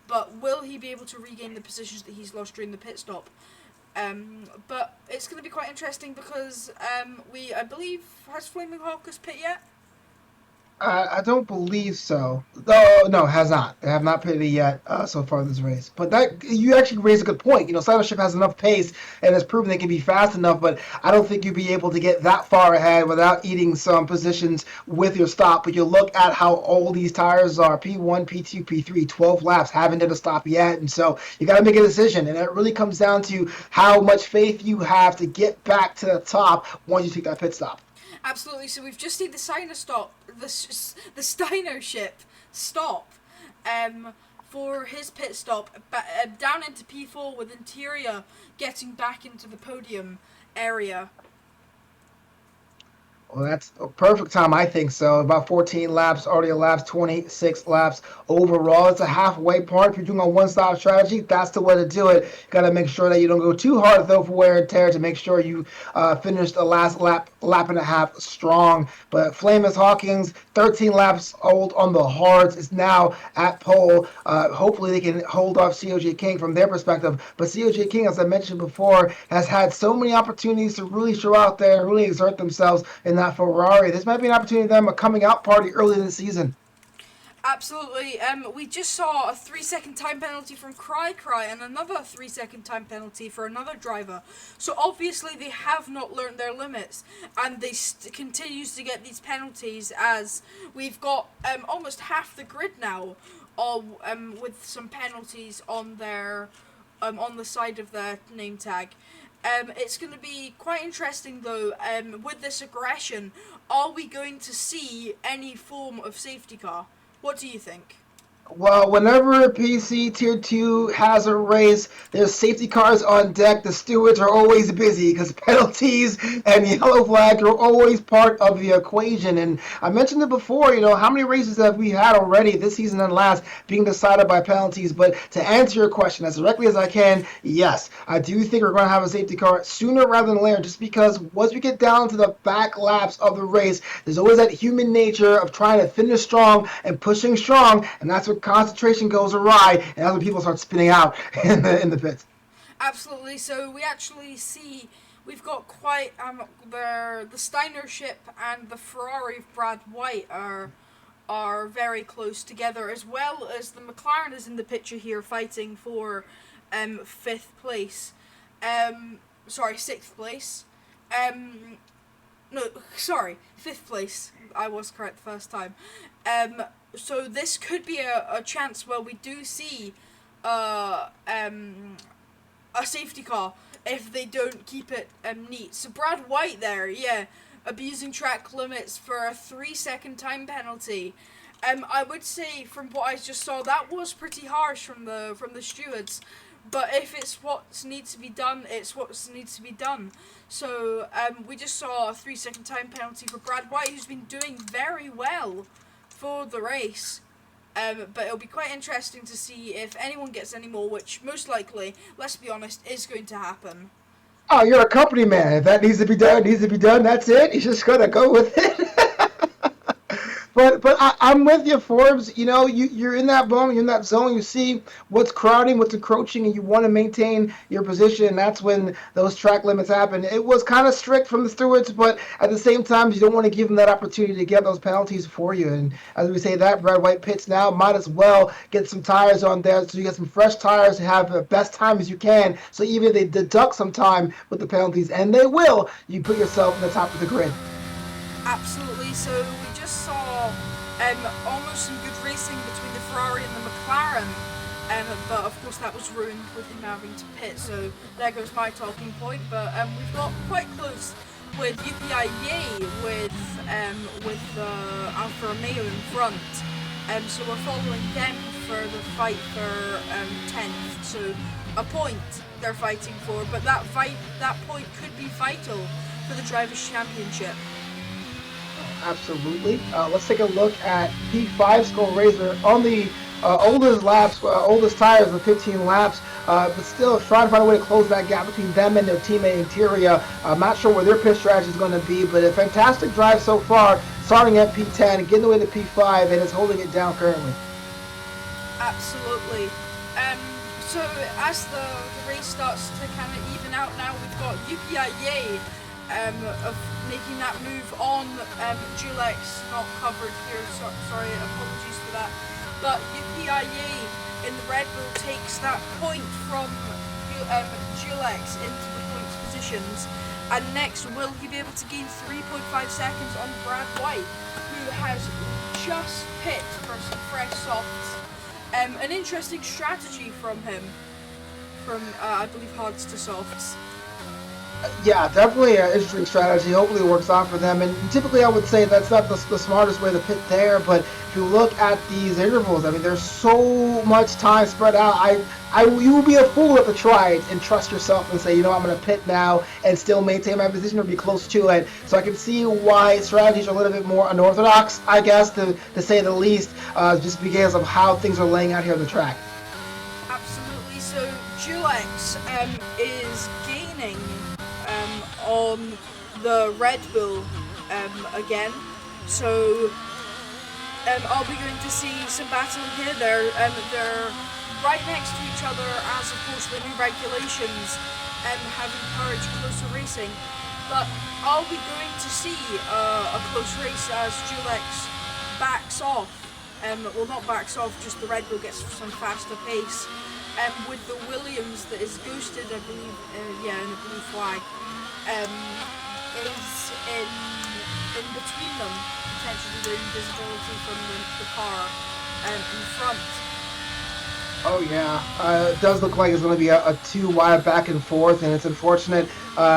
But will he be able to regain the positions that he's lost during the pit stop? But it's going to be quite interesting because I believe, has Flaming Hawkers pit yet? I don't believe so. No, has not. They have not pitted yet so far in this race. But that you actually raise a good point. Cybership has enough pace and has proven they can be fast enough, but I don't think you'd be able to get that far ahead without eating some positions with your stop. But you look at how old these tires are: P1, P2, P3, 12 laps, haven't done a stop yet, and so you got to make a decision. And it really comes down to how much faith you have to get back to the top once you take that pit stop. Absolutely. So we've just seen the Steiner ship stop for his pit stop down into P4, with Interior getting back into the podium area. Well, that's a perfect time, I think so. About 14 laps, already laps, 26 laps overall. It's a halfway part. If you're doing a one-stop strategy, that's the way to do it. You got to make sure that you don't go too hard, though, for wear and tear, to make sure you finish the last lap and a half strong. But Flamus Hawkins, 13 laps old on the hards, is now at pole. Hopefully they can hold off COJ King from their perspective. But COJ King, as I mentioned before, has had so many opportunities to really show out there and really exert themselves in that Ferrari. This might be an opportunity for them, a coming out party early in the season. Absolutely. We just saw a 3-second time penalty from Cry and another 3-second time penalty for another driver. So obviously they have not learned their limits, and they continues to get these penalties, as we've got almost half the grid now, with some penalties on their on the side of their name tag. It's going to be quite interesting, though, with this aggression. Are we going to see any form of safety car? What do you think? Well, whenever a PC Tier 2 has a race, there's safety cars on deck. The stewards are always busy because penalties and yellow flags are always part of the equation. And I mentioned it before, how many races have we had already this season and last being decided by penalties? But to answer your question as directly as I can, yes, I do think we're going to have a safety car sooner rather than later, just because once we get down to the back laps of the race, there's always that human nature of trying to finish strong and pushing strong, and that's what concentration goes awry, and that's when people start spinning out in the pits. Absolutely. So we actually see we've got quite the Steiner ship and the Ferrari of Brad White are are very close together, as well as the McLaren is in the picture here fighting for 5th place. Sorry, 6th place. No, sorry, 5th place. I was correct the first time. So this could be a chance where we do see a safety car if they don't keep it neat. So Brad White there, yeah, abusing track limits for a 3-second time penalty. I would say from what I just saw, that was pretty harsh from the stewards. But if it's what needs to be done, it's what needs to be done. So we just saw a 3-second time penalty for Brad White, who's been doing very well for the race. But it'll be quite interesting to see if anyone gets any more, which most likely, let's be honest, is going to happen. Oh, you're a company man. If that needs to be done, it needs to be done. That's it. You're just gonna go with it. But I'm with you, Forbes. You know, you're in that moment, you're in that zone. You see what's crowding, what's encroaching, and you want to maintain your position. And that's when those track limits happen. It was kind of strict from the stewards, but at the same time, you don't want to give them that opportunity to get those penalties for you. And as we say that, Brad White pits now. Might as well get some tires on there so you get some fresh tires to have the best time as you can. So even if they deduct some time with the penalties, and they will, you put yourself in the top of the grid. Absolutely. So we just saw almost some good racing between the Ferrari and the McLaren, but of course that was ruined with him having to pit. So there goes my talking point. But we've got quite close with UPIA with Alfa Romeo in front. So we're following them for the fight for 10th. So a point they're fighting for, but that point could be vital for the Drivers' Championship. Absolutely. Let's take a look at P5 Skull Razor on the oldest laps, oldest tires of 15 laps, but still trying to find a way to close that gap between them and their teammate Interior. I'm not sure where their pit strategy is going to be, but a fantastic drive so far, starting at P10 and getting away to P5, and is holding it down currently. Absolutely. So as the race starts to kind of even out now, we've got UPIA of making that move on Julex, not covered here, sorry, apologies for that. But UPIA in the Red Bull takes that point from Julex into the points positions. And next, will he be able to gain 3.5 seconds on Brad White, who has just pit for some fresh softs? An interesting strategy from him, from I believe hards to softs. Yeah, definitely an interesting strategy. Hopefully it works out for them. And typically I would say that's not the smartest way to pit there, but if you look at these intervals, I mean, there's so much time spread out. You would be a fool to try it and trust yourself and say, you know, I'm going to pit now and still maintain my position or be close to it. So I can see why strategies are a little bit more unorthodox, I guess, to say the least, just because of how things are laying out here on the track. Absolutely. So Julex is gaining on the Red Bull again. So are we going to see some battling here? They're right next to each other, as of course the new regulations have encouraged closer racing. But are we going to see a close race as Julex backs off? Well, not backs off, just the Red Bull gets some faster pace. With the Williams that is ghosted, I believe, in a blue flag, is in between them, potentially losing visibility from the car in front. Oh yeah, it does look like it's going to be a two-wide back and forth, and it's unfortunate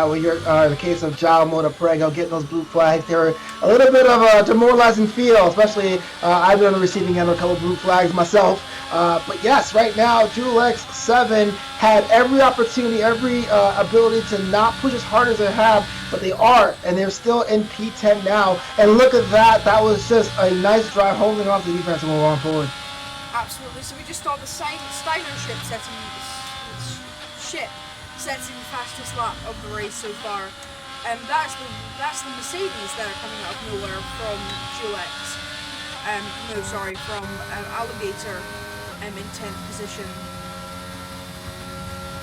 when you're the case of Jao Modaprego getting those blue flags. They were a little bit of a demoralizing feel, especially I've been on the receiving end of a couple blue flags myself. But yes, right now, Julex 7 had every opportunity, every ability to not push as hard as they have, but they are, and they're still in P10 now. And look at that, that was just a nice drive holding off the defense and we'll on forward. Absolutely. So we just saw the Steiner ship setting the fastest lap of the race so far. That's the Mercedes that are coming out of nowhere from Julex. From Alligator in 10th position.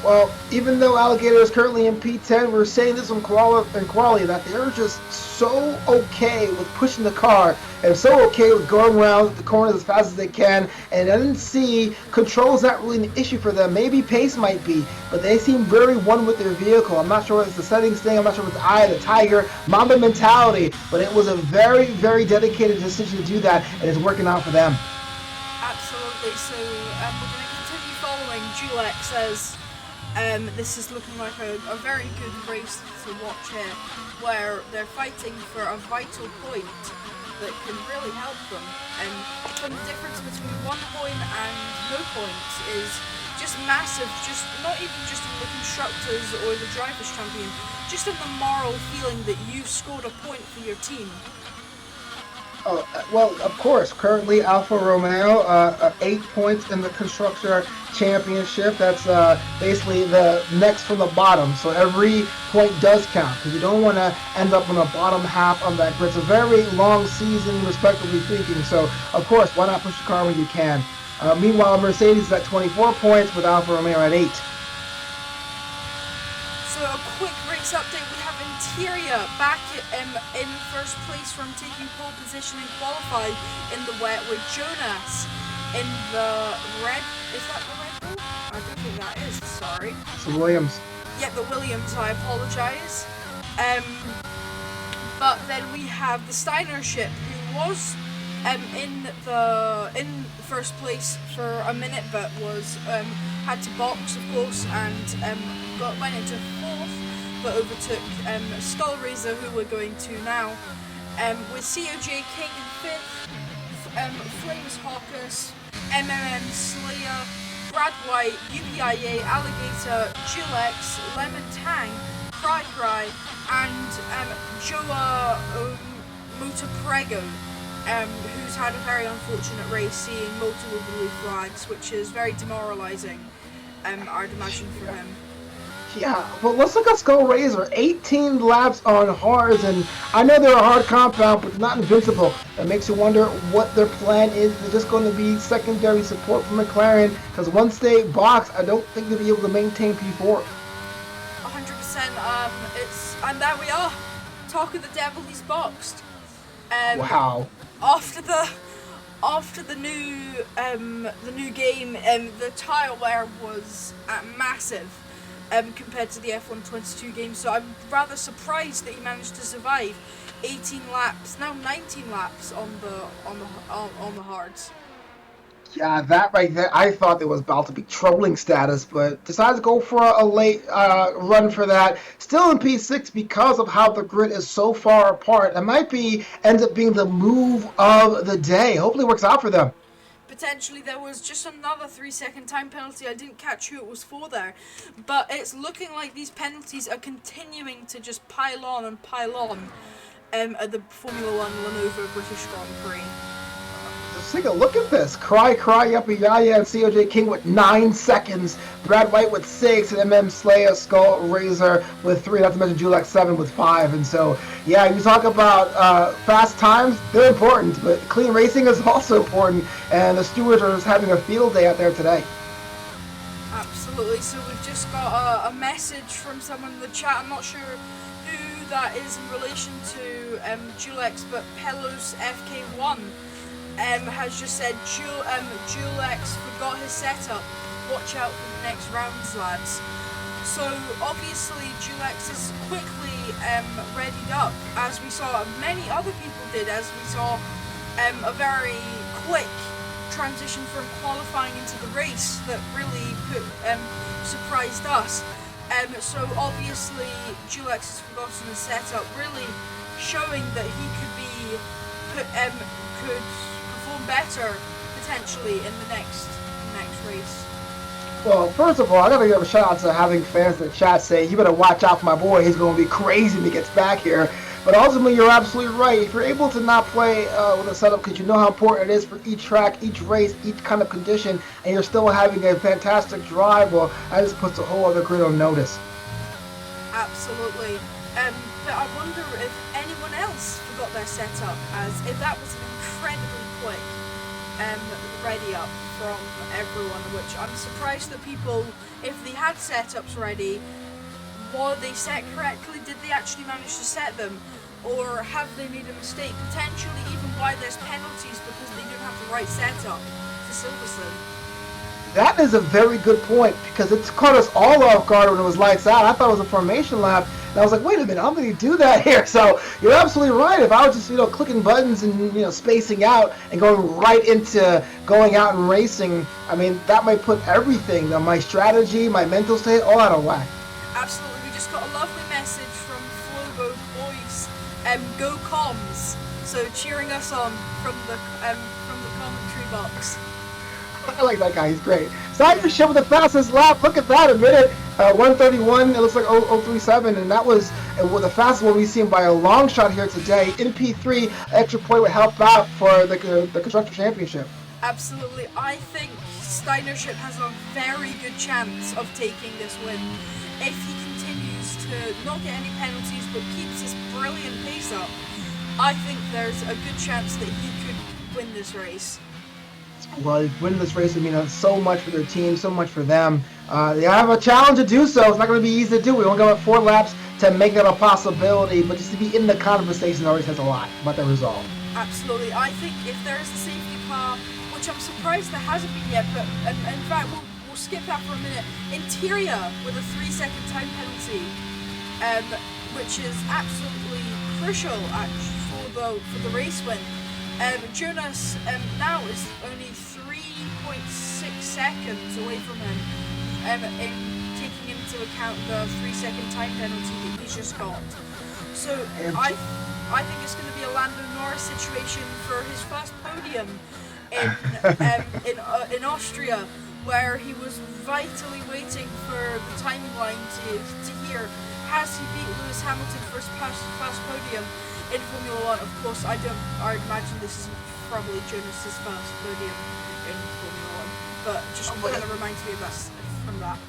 Well, even though Alligator is currently in P10, we're saying this in quality that they're just so okay with pushing the car and so okay with going around the corners as fast as they can. And I didn't see control is not really an issue for them. Maybe pace might be, but they seem very one with their vehicle. I'm not sure if it's the settings thing. I'm not sure if it's the eye of the tiger, Mamba mentality, but it was a very, very dedicated decision to do that, and it's working out for them. Absolutely. So we're going to continue following Julex as this is looking like a very good race to watch here, where they're fighting for a vital point that can really help them. And from the difference between 1 point and no points is just massive, just not even just in the constructors or the drivers champion, just in the moral feeling that you've scored a point for your team. Oh, well, of course. Currently, Alfa Romeo, 8 points in the Constructor Championship. That's basically the next from the bottom. So every point does count because you don't want to end up on the bottom half of that grid. It's a very long season, respectively speaking. So, of course, why not push the car when you can? Meanwhile, Mercedes is at 24 points with Alfa Romeo at 8. So a quick race update, we have Interior back in first place from taking pole position and qualified in the wet with Jonas in the red, is that the Red Bull? I don't think that is, sorry. So Williams. Yeah, the Williams, I apologise. But then we have the Steiner ship who was in first place for a minute but was had to box of course and went into fourth but overtook Skullraiser, who we're going to now, with COJ King in fifth, Flames Hawkus, Slayer, Brad White, UPIA, Alligator, Gilex, Lemon Tang, Cry, and Joa Mutaprego, who's had a very unfortunate race, seeing multiple blue flags, which is very demoralising, I'd imagine, for him. Yeah, well, let's look at Skull Razor. 18 laps on hards, and I know they're a hard compound, but they're not invincible. That makes you wonder what their plan is. They're just going to be secondary support for McLaren, because once they box, I don't think they'll be able to maintain P4. 100%. And there we are. Talk of the devil, he's boxed. Wow. After the new game, the tire wear was massive. Compared to the F1 22 game, so I'm rather surprised that he managed to survive 18 laps, now 19 laps on the hards. Yeah, that right there, I thought there was about to be trolling status, but decided to go for a late run for that. Still in P6 because of how the grid is so far apart. It might ends up being the move of the day. Hopefully it works out for them. Potentially there was just another 3-second time penalty. I didn't catch who it was for there, but it's looking like these penalties are continuing to just pile on at the Formula One Lenovo British Grand Prix. Just take a look at this. Cry, Yuppie Yaya, and COJ King with 9 seconds. Brad White with 6, and Slayer, Skull Razor with 3, not to mention Julex 7 with 5. And so, yeah, you talk about fast times, they're important, but clean racing is also important, and the stewards are just having a field day out there today. Absolutely. So we've just got a message from someone in the chat. I'm not sure who that is in relation to Julex, but Pelos FK1 has just said Julex forgot his setup. Watch out for the next rounds, lads. So obviously Julex is quickly readied up, as we saw many other people did, as we saw a very quick transition from qualifying into the race that really surprised us. So obviously Julex has forgotten his setup, really showing that he could perform better potentially in the next race. Well, first of all, I gotta give a shout out to having fans in the chat say, you better watch out for my boy, he's gonna be crazy when he gets back here. But ultimately, you're absolutely right. If you're able to not play with a setup because you know how important it is for each track, each race, each kind of condition, and you're still having a fantastic drive, well, that just puts a whole other grid on notice. Absolutely. But I wonder if anyone else forgot their setup, as if that was incredibly quick. ready up from everyone, which I'm surprised that people, if they had setups ready, were they set correctly? Did they actually manage to set them? Or have they made a mistake? Potentially even why there's penalties because they don't have the right setup for Silverstone. That is a very good point because it's caught us all off guard when it was lights out. I thought it was a formation lap, and I was like, "Wait a minute, how did he do that here?" So you're absolutely right. If I was just clicking buttons and spacing out and going right into going out and racing, I mean that might put everything, my strategy, my mental state, all out of whack. Absolutely, we just got a lovely message from Flobo Boys, Go Comms, so cheering us on from the commentary box. I like that guy. He's great. Cybership with the fastest lap. Look at that. A minute 131. It looks like 037, and that was the fastest one we've seen by a long shot here today. In P3, extra point would help out for the Constructor Championship. Absolutely. I think Steinership has a very good chance of taking this win. If he continues to not get any penalties but keeps his brilliant pace up, I think there's a good chance that he could win this race. Well, winning this race would mean so much for their team, so much for them. They have a challenge to do so. It's not going to be easy to do. We only got 4 laps to make that a possibility, but just to be in the conversation always says a lot about that result. Absolutely. I think if there is a safety car, which I'm surprised there hasn't been yet, but in fact we'll skip that for a minute. Interior with a 3-second time penalty, which is absolutely crucial for the race win. Jonas now is only 3.6 seconds away from him, in taking into account the 3-second time penalty that he's just got. So I think it's going to be a Lando Norris situation for his first podium in Austria, where he was vitally waiting for the timeline to hear, has he beat Lewis Hamilton for his first podium in Formula 1? Of course, I imagine this is probably Jonas's first podium in Formula 1, but just kind of reminds me of that from that.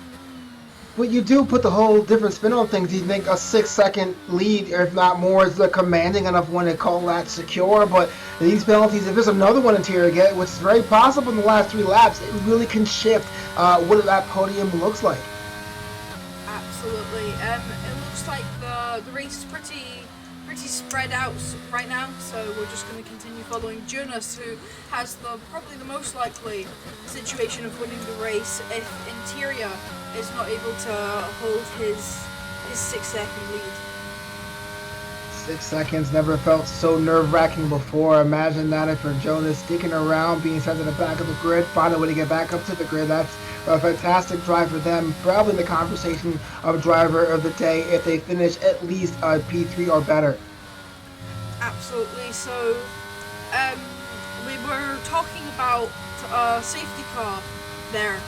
But you do put the whole different spin on things. You think a 6-second lead, or if not more, is the commanding enough one to call that secure. But these penalties, if there's another one interior again, which is very possible in the last 3 laps, it really can shift what that podium looks like. Absolutely. It looks like the race is pretty spread out right now, so we're just going to continue following Jonas, who has probably the most likely situation of winning the race if Interior is not able to hold his 6-second lead. 6 seconds never felt so nerve-wracking before. Imagine that if you're Jonas sticking around, being sent to the back of the grid, find a way to get back up to the grid. That's a fantastic drive for them. Probably the conversation of driver of the day if they finish at least P3 or better. Absolutely. So we were talking about safety car there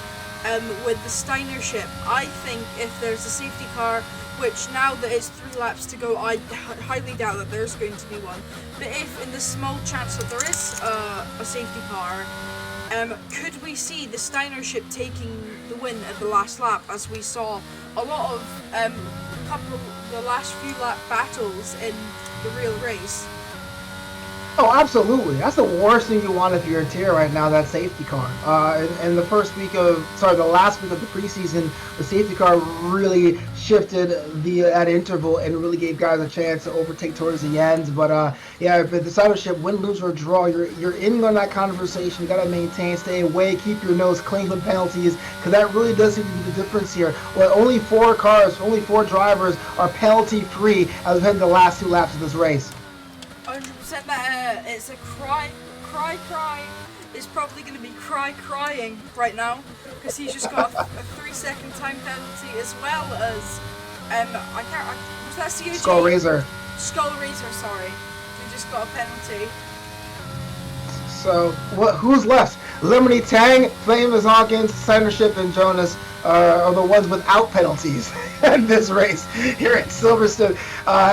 with the Steinership. I think if there's a safety car, which now that it's 3 laps to go, I highly doubt that there's going to be one. But if in the small chance that there is a safety car, could we see the Steinership taking the win at the last lap, as we saw a lot of the last few lap battles in the real race? Oh, absolutely. That's the worst thing you want if you're Interior right now, that safety car. And the last week of the preseason, the safety car really shifted that interval and really gave guys a chance to overtake towards the end. But if the Steinership win, lose, or draw, you're in on that conversation. You got to maintain, stay away, keep your nose clean from penalties, because that really does seem to be the difference here. Well, only 4 drivers are penalty-free as we head the last 2 laps of this race. 100% that it's a cry. It's probably going to be crying right now, because he's just got a 3-second time penalty, as well as was that COG? Skull Razor, sorry. He just got a penalty. So who's left? Lemony Tang, Famous Hawkins, Steinership, and Jonas are the ones without penalties in this race here at Silverstone.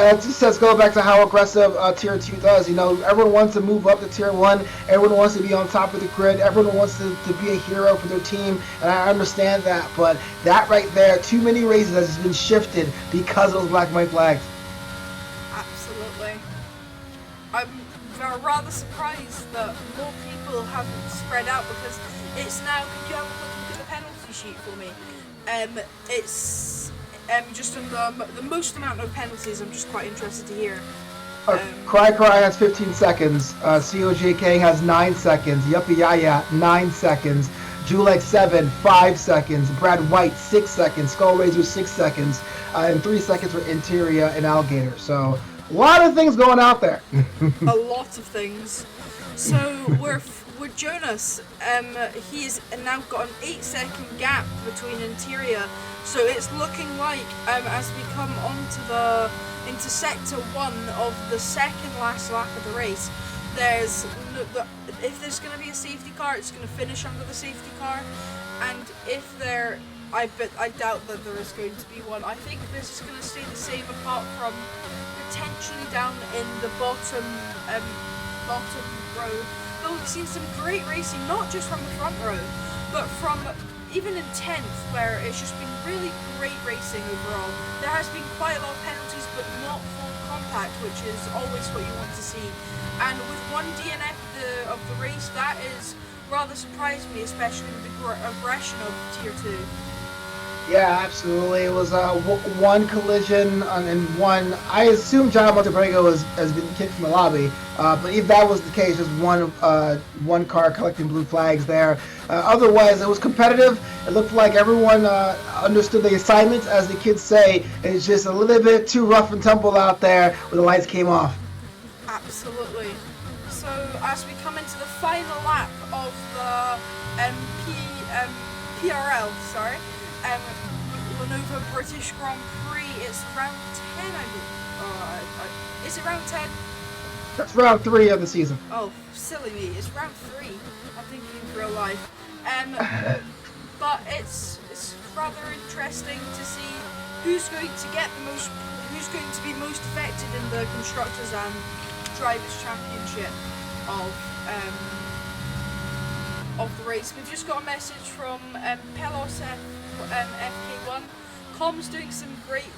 It just says go back to how aggressive Tier 2 does. Everyone wants to move up to Tier 1. Everyone wants to be on top of the grid. Everyone wants to be a hero for their team, and I understand that. But that right there, too many races has been shifted because of those black and white flags. Absolutely. rather surprised that more people haven't spread out because it's now. Could you have a quick look at the penalty sheet for me? It's just on the most amount of penalties. I'm just quite interested to hear. Cry has 15 seconds. COJK has 9 seconds. Yuppie Yaya 9 seconds. Julek 7, 5 seconds. Brad White 6 seconds. Skull Razor 6 seconds. And 3 seconds for Interior and Alligator. So a lot of things going out there. A lot of things. So we're with Jonas. He's now got an 8-second gap between Interior. So it's looking like as we come into sector 1 of the second last lap of the race, if there's going to be a safety car, it's going to finish under the safety car, and if there, I doubt that there is going to be one. I think this is going to stay the same, apart from potentially down in the bottom row. Though we've seen some great racing, not just from the front row, but from even in 10th, where it's just been really great racing overall. There has been quite a lot of penalties, but not full contact, which is always what you want to see. And with one DNF of the race, that is rather surprised me, especially with the aggression of Tier 2. Yeah, absolutely. It was one collision and one. I assume John Montebrego has been kicked from the lobby, but if that was the case, just one car collecting blue flags there. Otherwise, it was competitive. It looked like everyone understood the assignment, as the kids say. It's just a little bit too rough and tumble out there when the lights came off. Absolutely. So as we come into the final lap of the PRL, Lenovo British Grand Prix, it's round 10, I believe. Is it round 10? That's round 3 of the season. Oh, silly me, it's round 3. I'm thinking in real life. But it's rather interesting to see who's going to be most affected in the Constructors and Drivers' Championship of the race. We've just got a message from Pelos FK1. Com's doing some great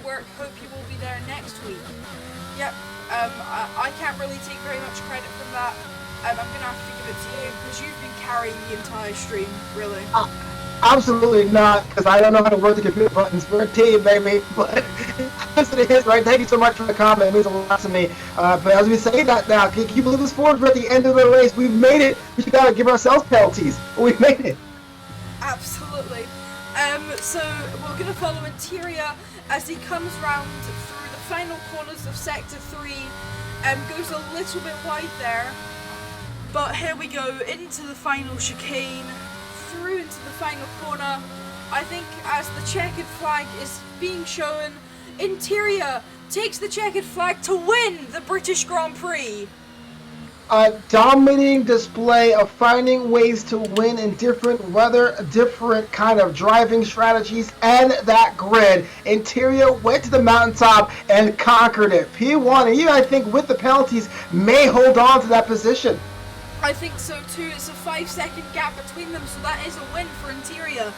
work. Hope you will be there next week. Yep. I can't really take very much credit from that. I'm gonna have to give it to you because you've been carrying the entire stream, really. Absolutely not, because I don't know how to work the computer buttons. We're a team, baby. But yes, it is, right? Thank you so much for the comment. It means a lot to me. But as we say that now, can you believe this, Ford? We're at the end of the race. We've made it. We got to give ourselves penalties. We've made it. Absolutely. So we're going to follow Interior as he comes round through the final corners of Sector 3. Goes a little bit wide there. But here we go into the final chicane. Through into the final corner. I think as the checkered flag is being shown, Interior takes the checkered flag to win the British Grand Prix. A dominating display of finding ways to win in different weather, different kind of driving strategies, and that grid. Interior went to the mountaintop and conquered it. P1, and you, I think, with the penalties, may hold on to that position. I think so too. It's a 5-second gap between them, so that is a win for Interior.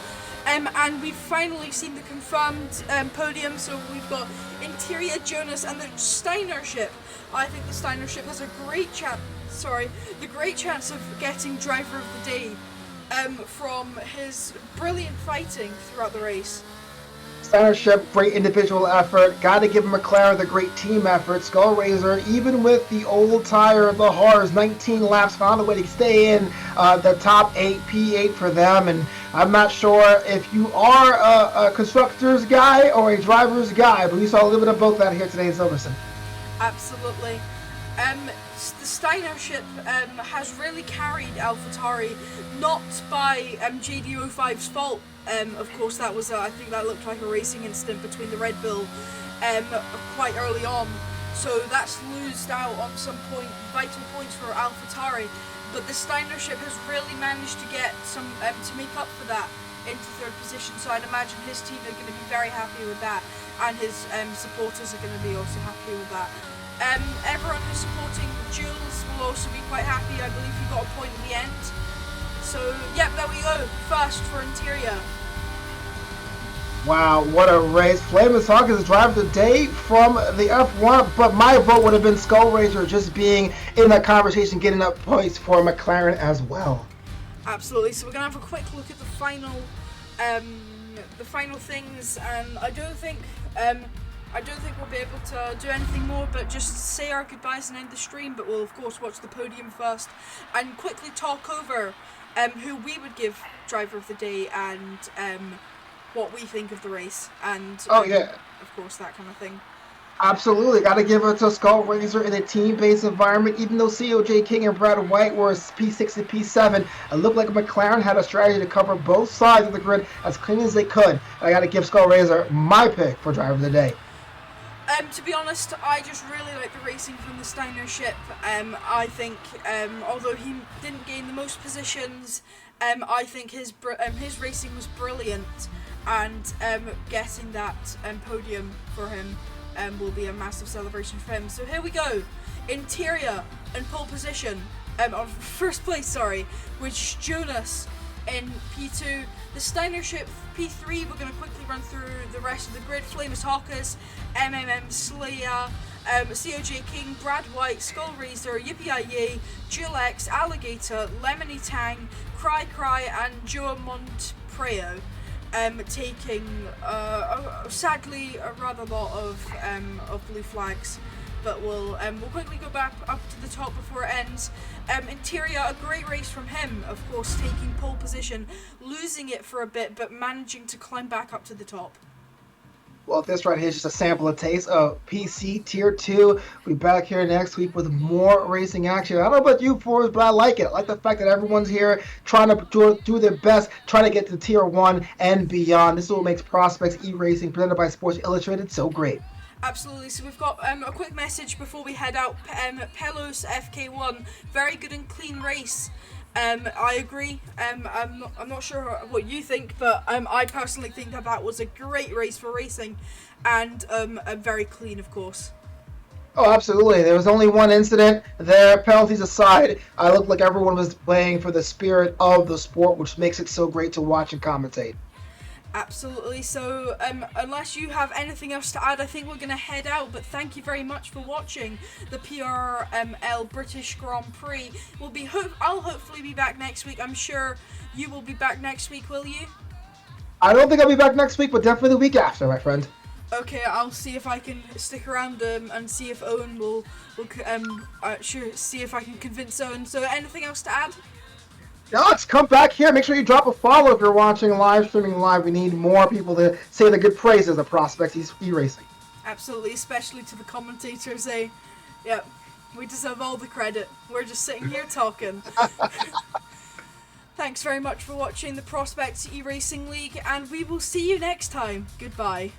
And we've finally seen the confirmed podium, so we've got Interior, Jonas, and the Steiner ship. I think the Steiner ship has a great chance of getting driver of the day from his brilliant fighting throughout the race. Steiner ship, great individual effort. Got to give McLaren the great team effort. Skull Razor, even with the old tire, the Haars, 19 laps, found a way to stay in the top 8, P8 for them. And I'm not sure if you are a constructor's guy or a driver's guy, but we saw a little bit of both that here today in Silverstone. Absolutely. The Steiner ship has really carried AlphaTauri, not by JD05's fault. Of course, that was I think that looked like a racing incident between the Red Bull quite early on. So that's loosed out on some vital points for AlphaTauri. But the Steiner ship has really managed to get some to make up for that into third position. So I'd imagine his team are going to be very happy with that, and his supporters are going to be also happy with that. Everyone who's supporting Jules will also be quite happy. I believe he got a point in the end. So, yep, there we go. First for Interior. Wow, what a race. Flameless Hawk is driver of the day from the F1, but my vote would have been Skullraiser just being in that conversation, getting up points for McLaren as well. Absolutely. So we're gonna have a quick look at the final things, and I don't think we'll be able to do anything more, but just say our goodbyes and end the stream. But we'll of course watch the podium first, and quickly talk over who we would give driver of the day and what we think of the race, and Oh, yeah. of course that kind of thing. Absolutely, got to give it to Skullraiser in a team-based environment. Even though COJ King and Brad White were P6 and P7, it looked like McLaren had a strategy to cover both sides of the grid as clean as they could. I got to give Skullraiser my pick for driver of the day. To be honest, I just really like the racing from the Steiner ship. I think, although he didn't gain the most positions, I think his racing was brilliant, and getting that podium for him will be a massive celebration for him. So here we go. Interior and pole position, on first place, sorry, which Jonas in P2. The Steiner ship P3, we're going to quickly run through the rest of the grid. Flameless Hawkers, MMM Slayer, COJ King, Brad White, Skullraiser, Yippee Jill X, Alligator, Lemony Tang, Cry Cry, and Joa Montpreo. Taking sadly a rather lot of blue flags, but we'll quickly go back up to the top before it ends. Interior, a great race from him, of course, taking pole position, losing it for a bit, but managing to climb back up to the top. Well, this right here is just a sample of taste of PC Tier 2. We'll be back here next week with more racing action. I don't know about you fours, but I like it. I like the fact that everyone's here trying to do their best, trying to get to Tier 1 and beyond. This is what makes Prospects eRacing, presented by Sports Illustrated, so great. Absolutely. So we've got a quick message before we head out. Pelos FK1, very good and clean race. I agree. I'm not sure what you think, but I personally think that was a great race for racing, and very clean, of course. Oh, absolutely. There was only one incident there. Penalties aside, I looked like everyone was playing for the spirit of the sport, which makes it so great to watch and commentate. Absolutely. So unless you have anything else to add, I think we're going to head out. But thank you very much for watching the PRL British Grand Prix. I'll hopefully be back next week. I'm sure you will be back next week, will you? I don't think I'll be back next week, but definitely the week after, my friend. Okay, I'll see if I can stick around and see if Owen will see if I can convince Owen. So anything else to add? Alex, come back here. Make sure you drop a follow if you're watching live, streaming live. We need more people to say the good praises of Prospects eRacing. Absolutely, especially to the commentators. Yep, we deserve all the credit. We're just sitting here talking. Thanks very much for watching the Prospects eRacing League, and we will see you next time. Goodbye.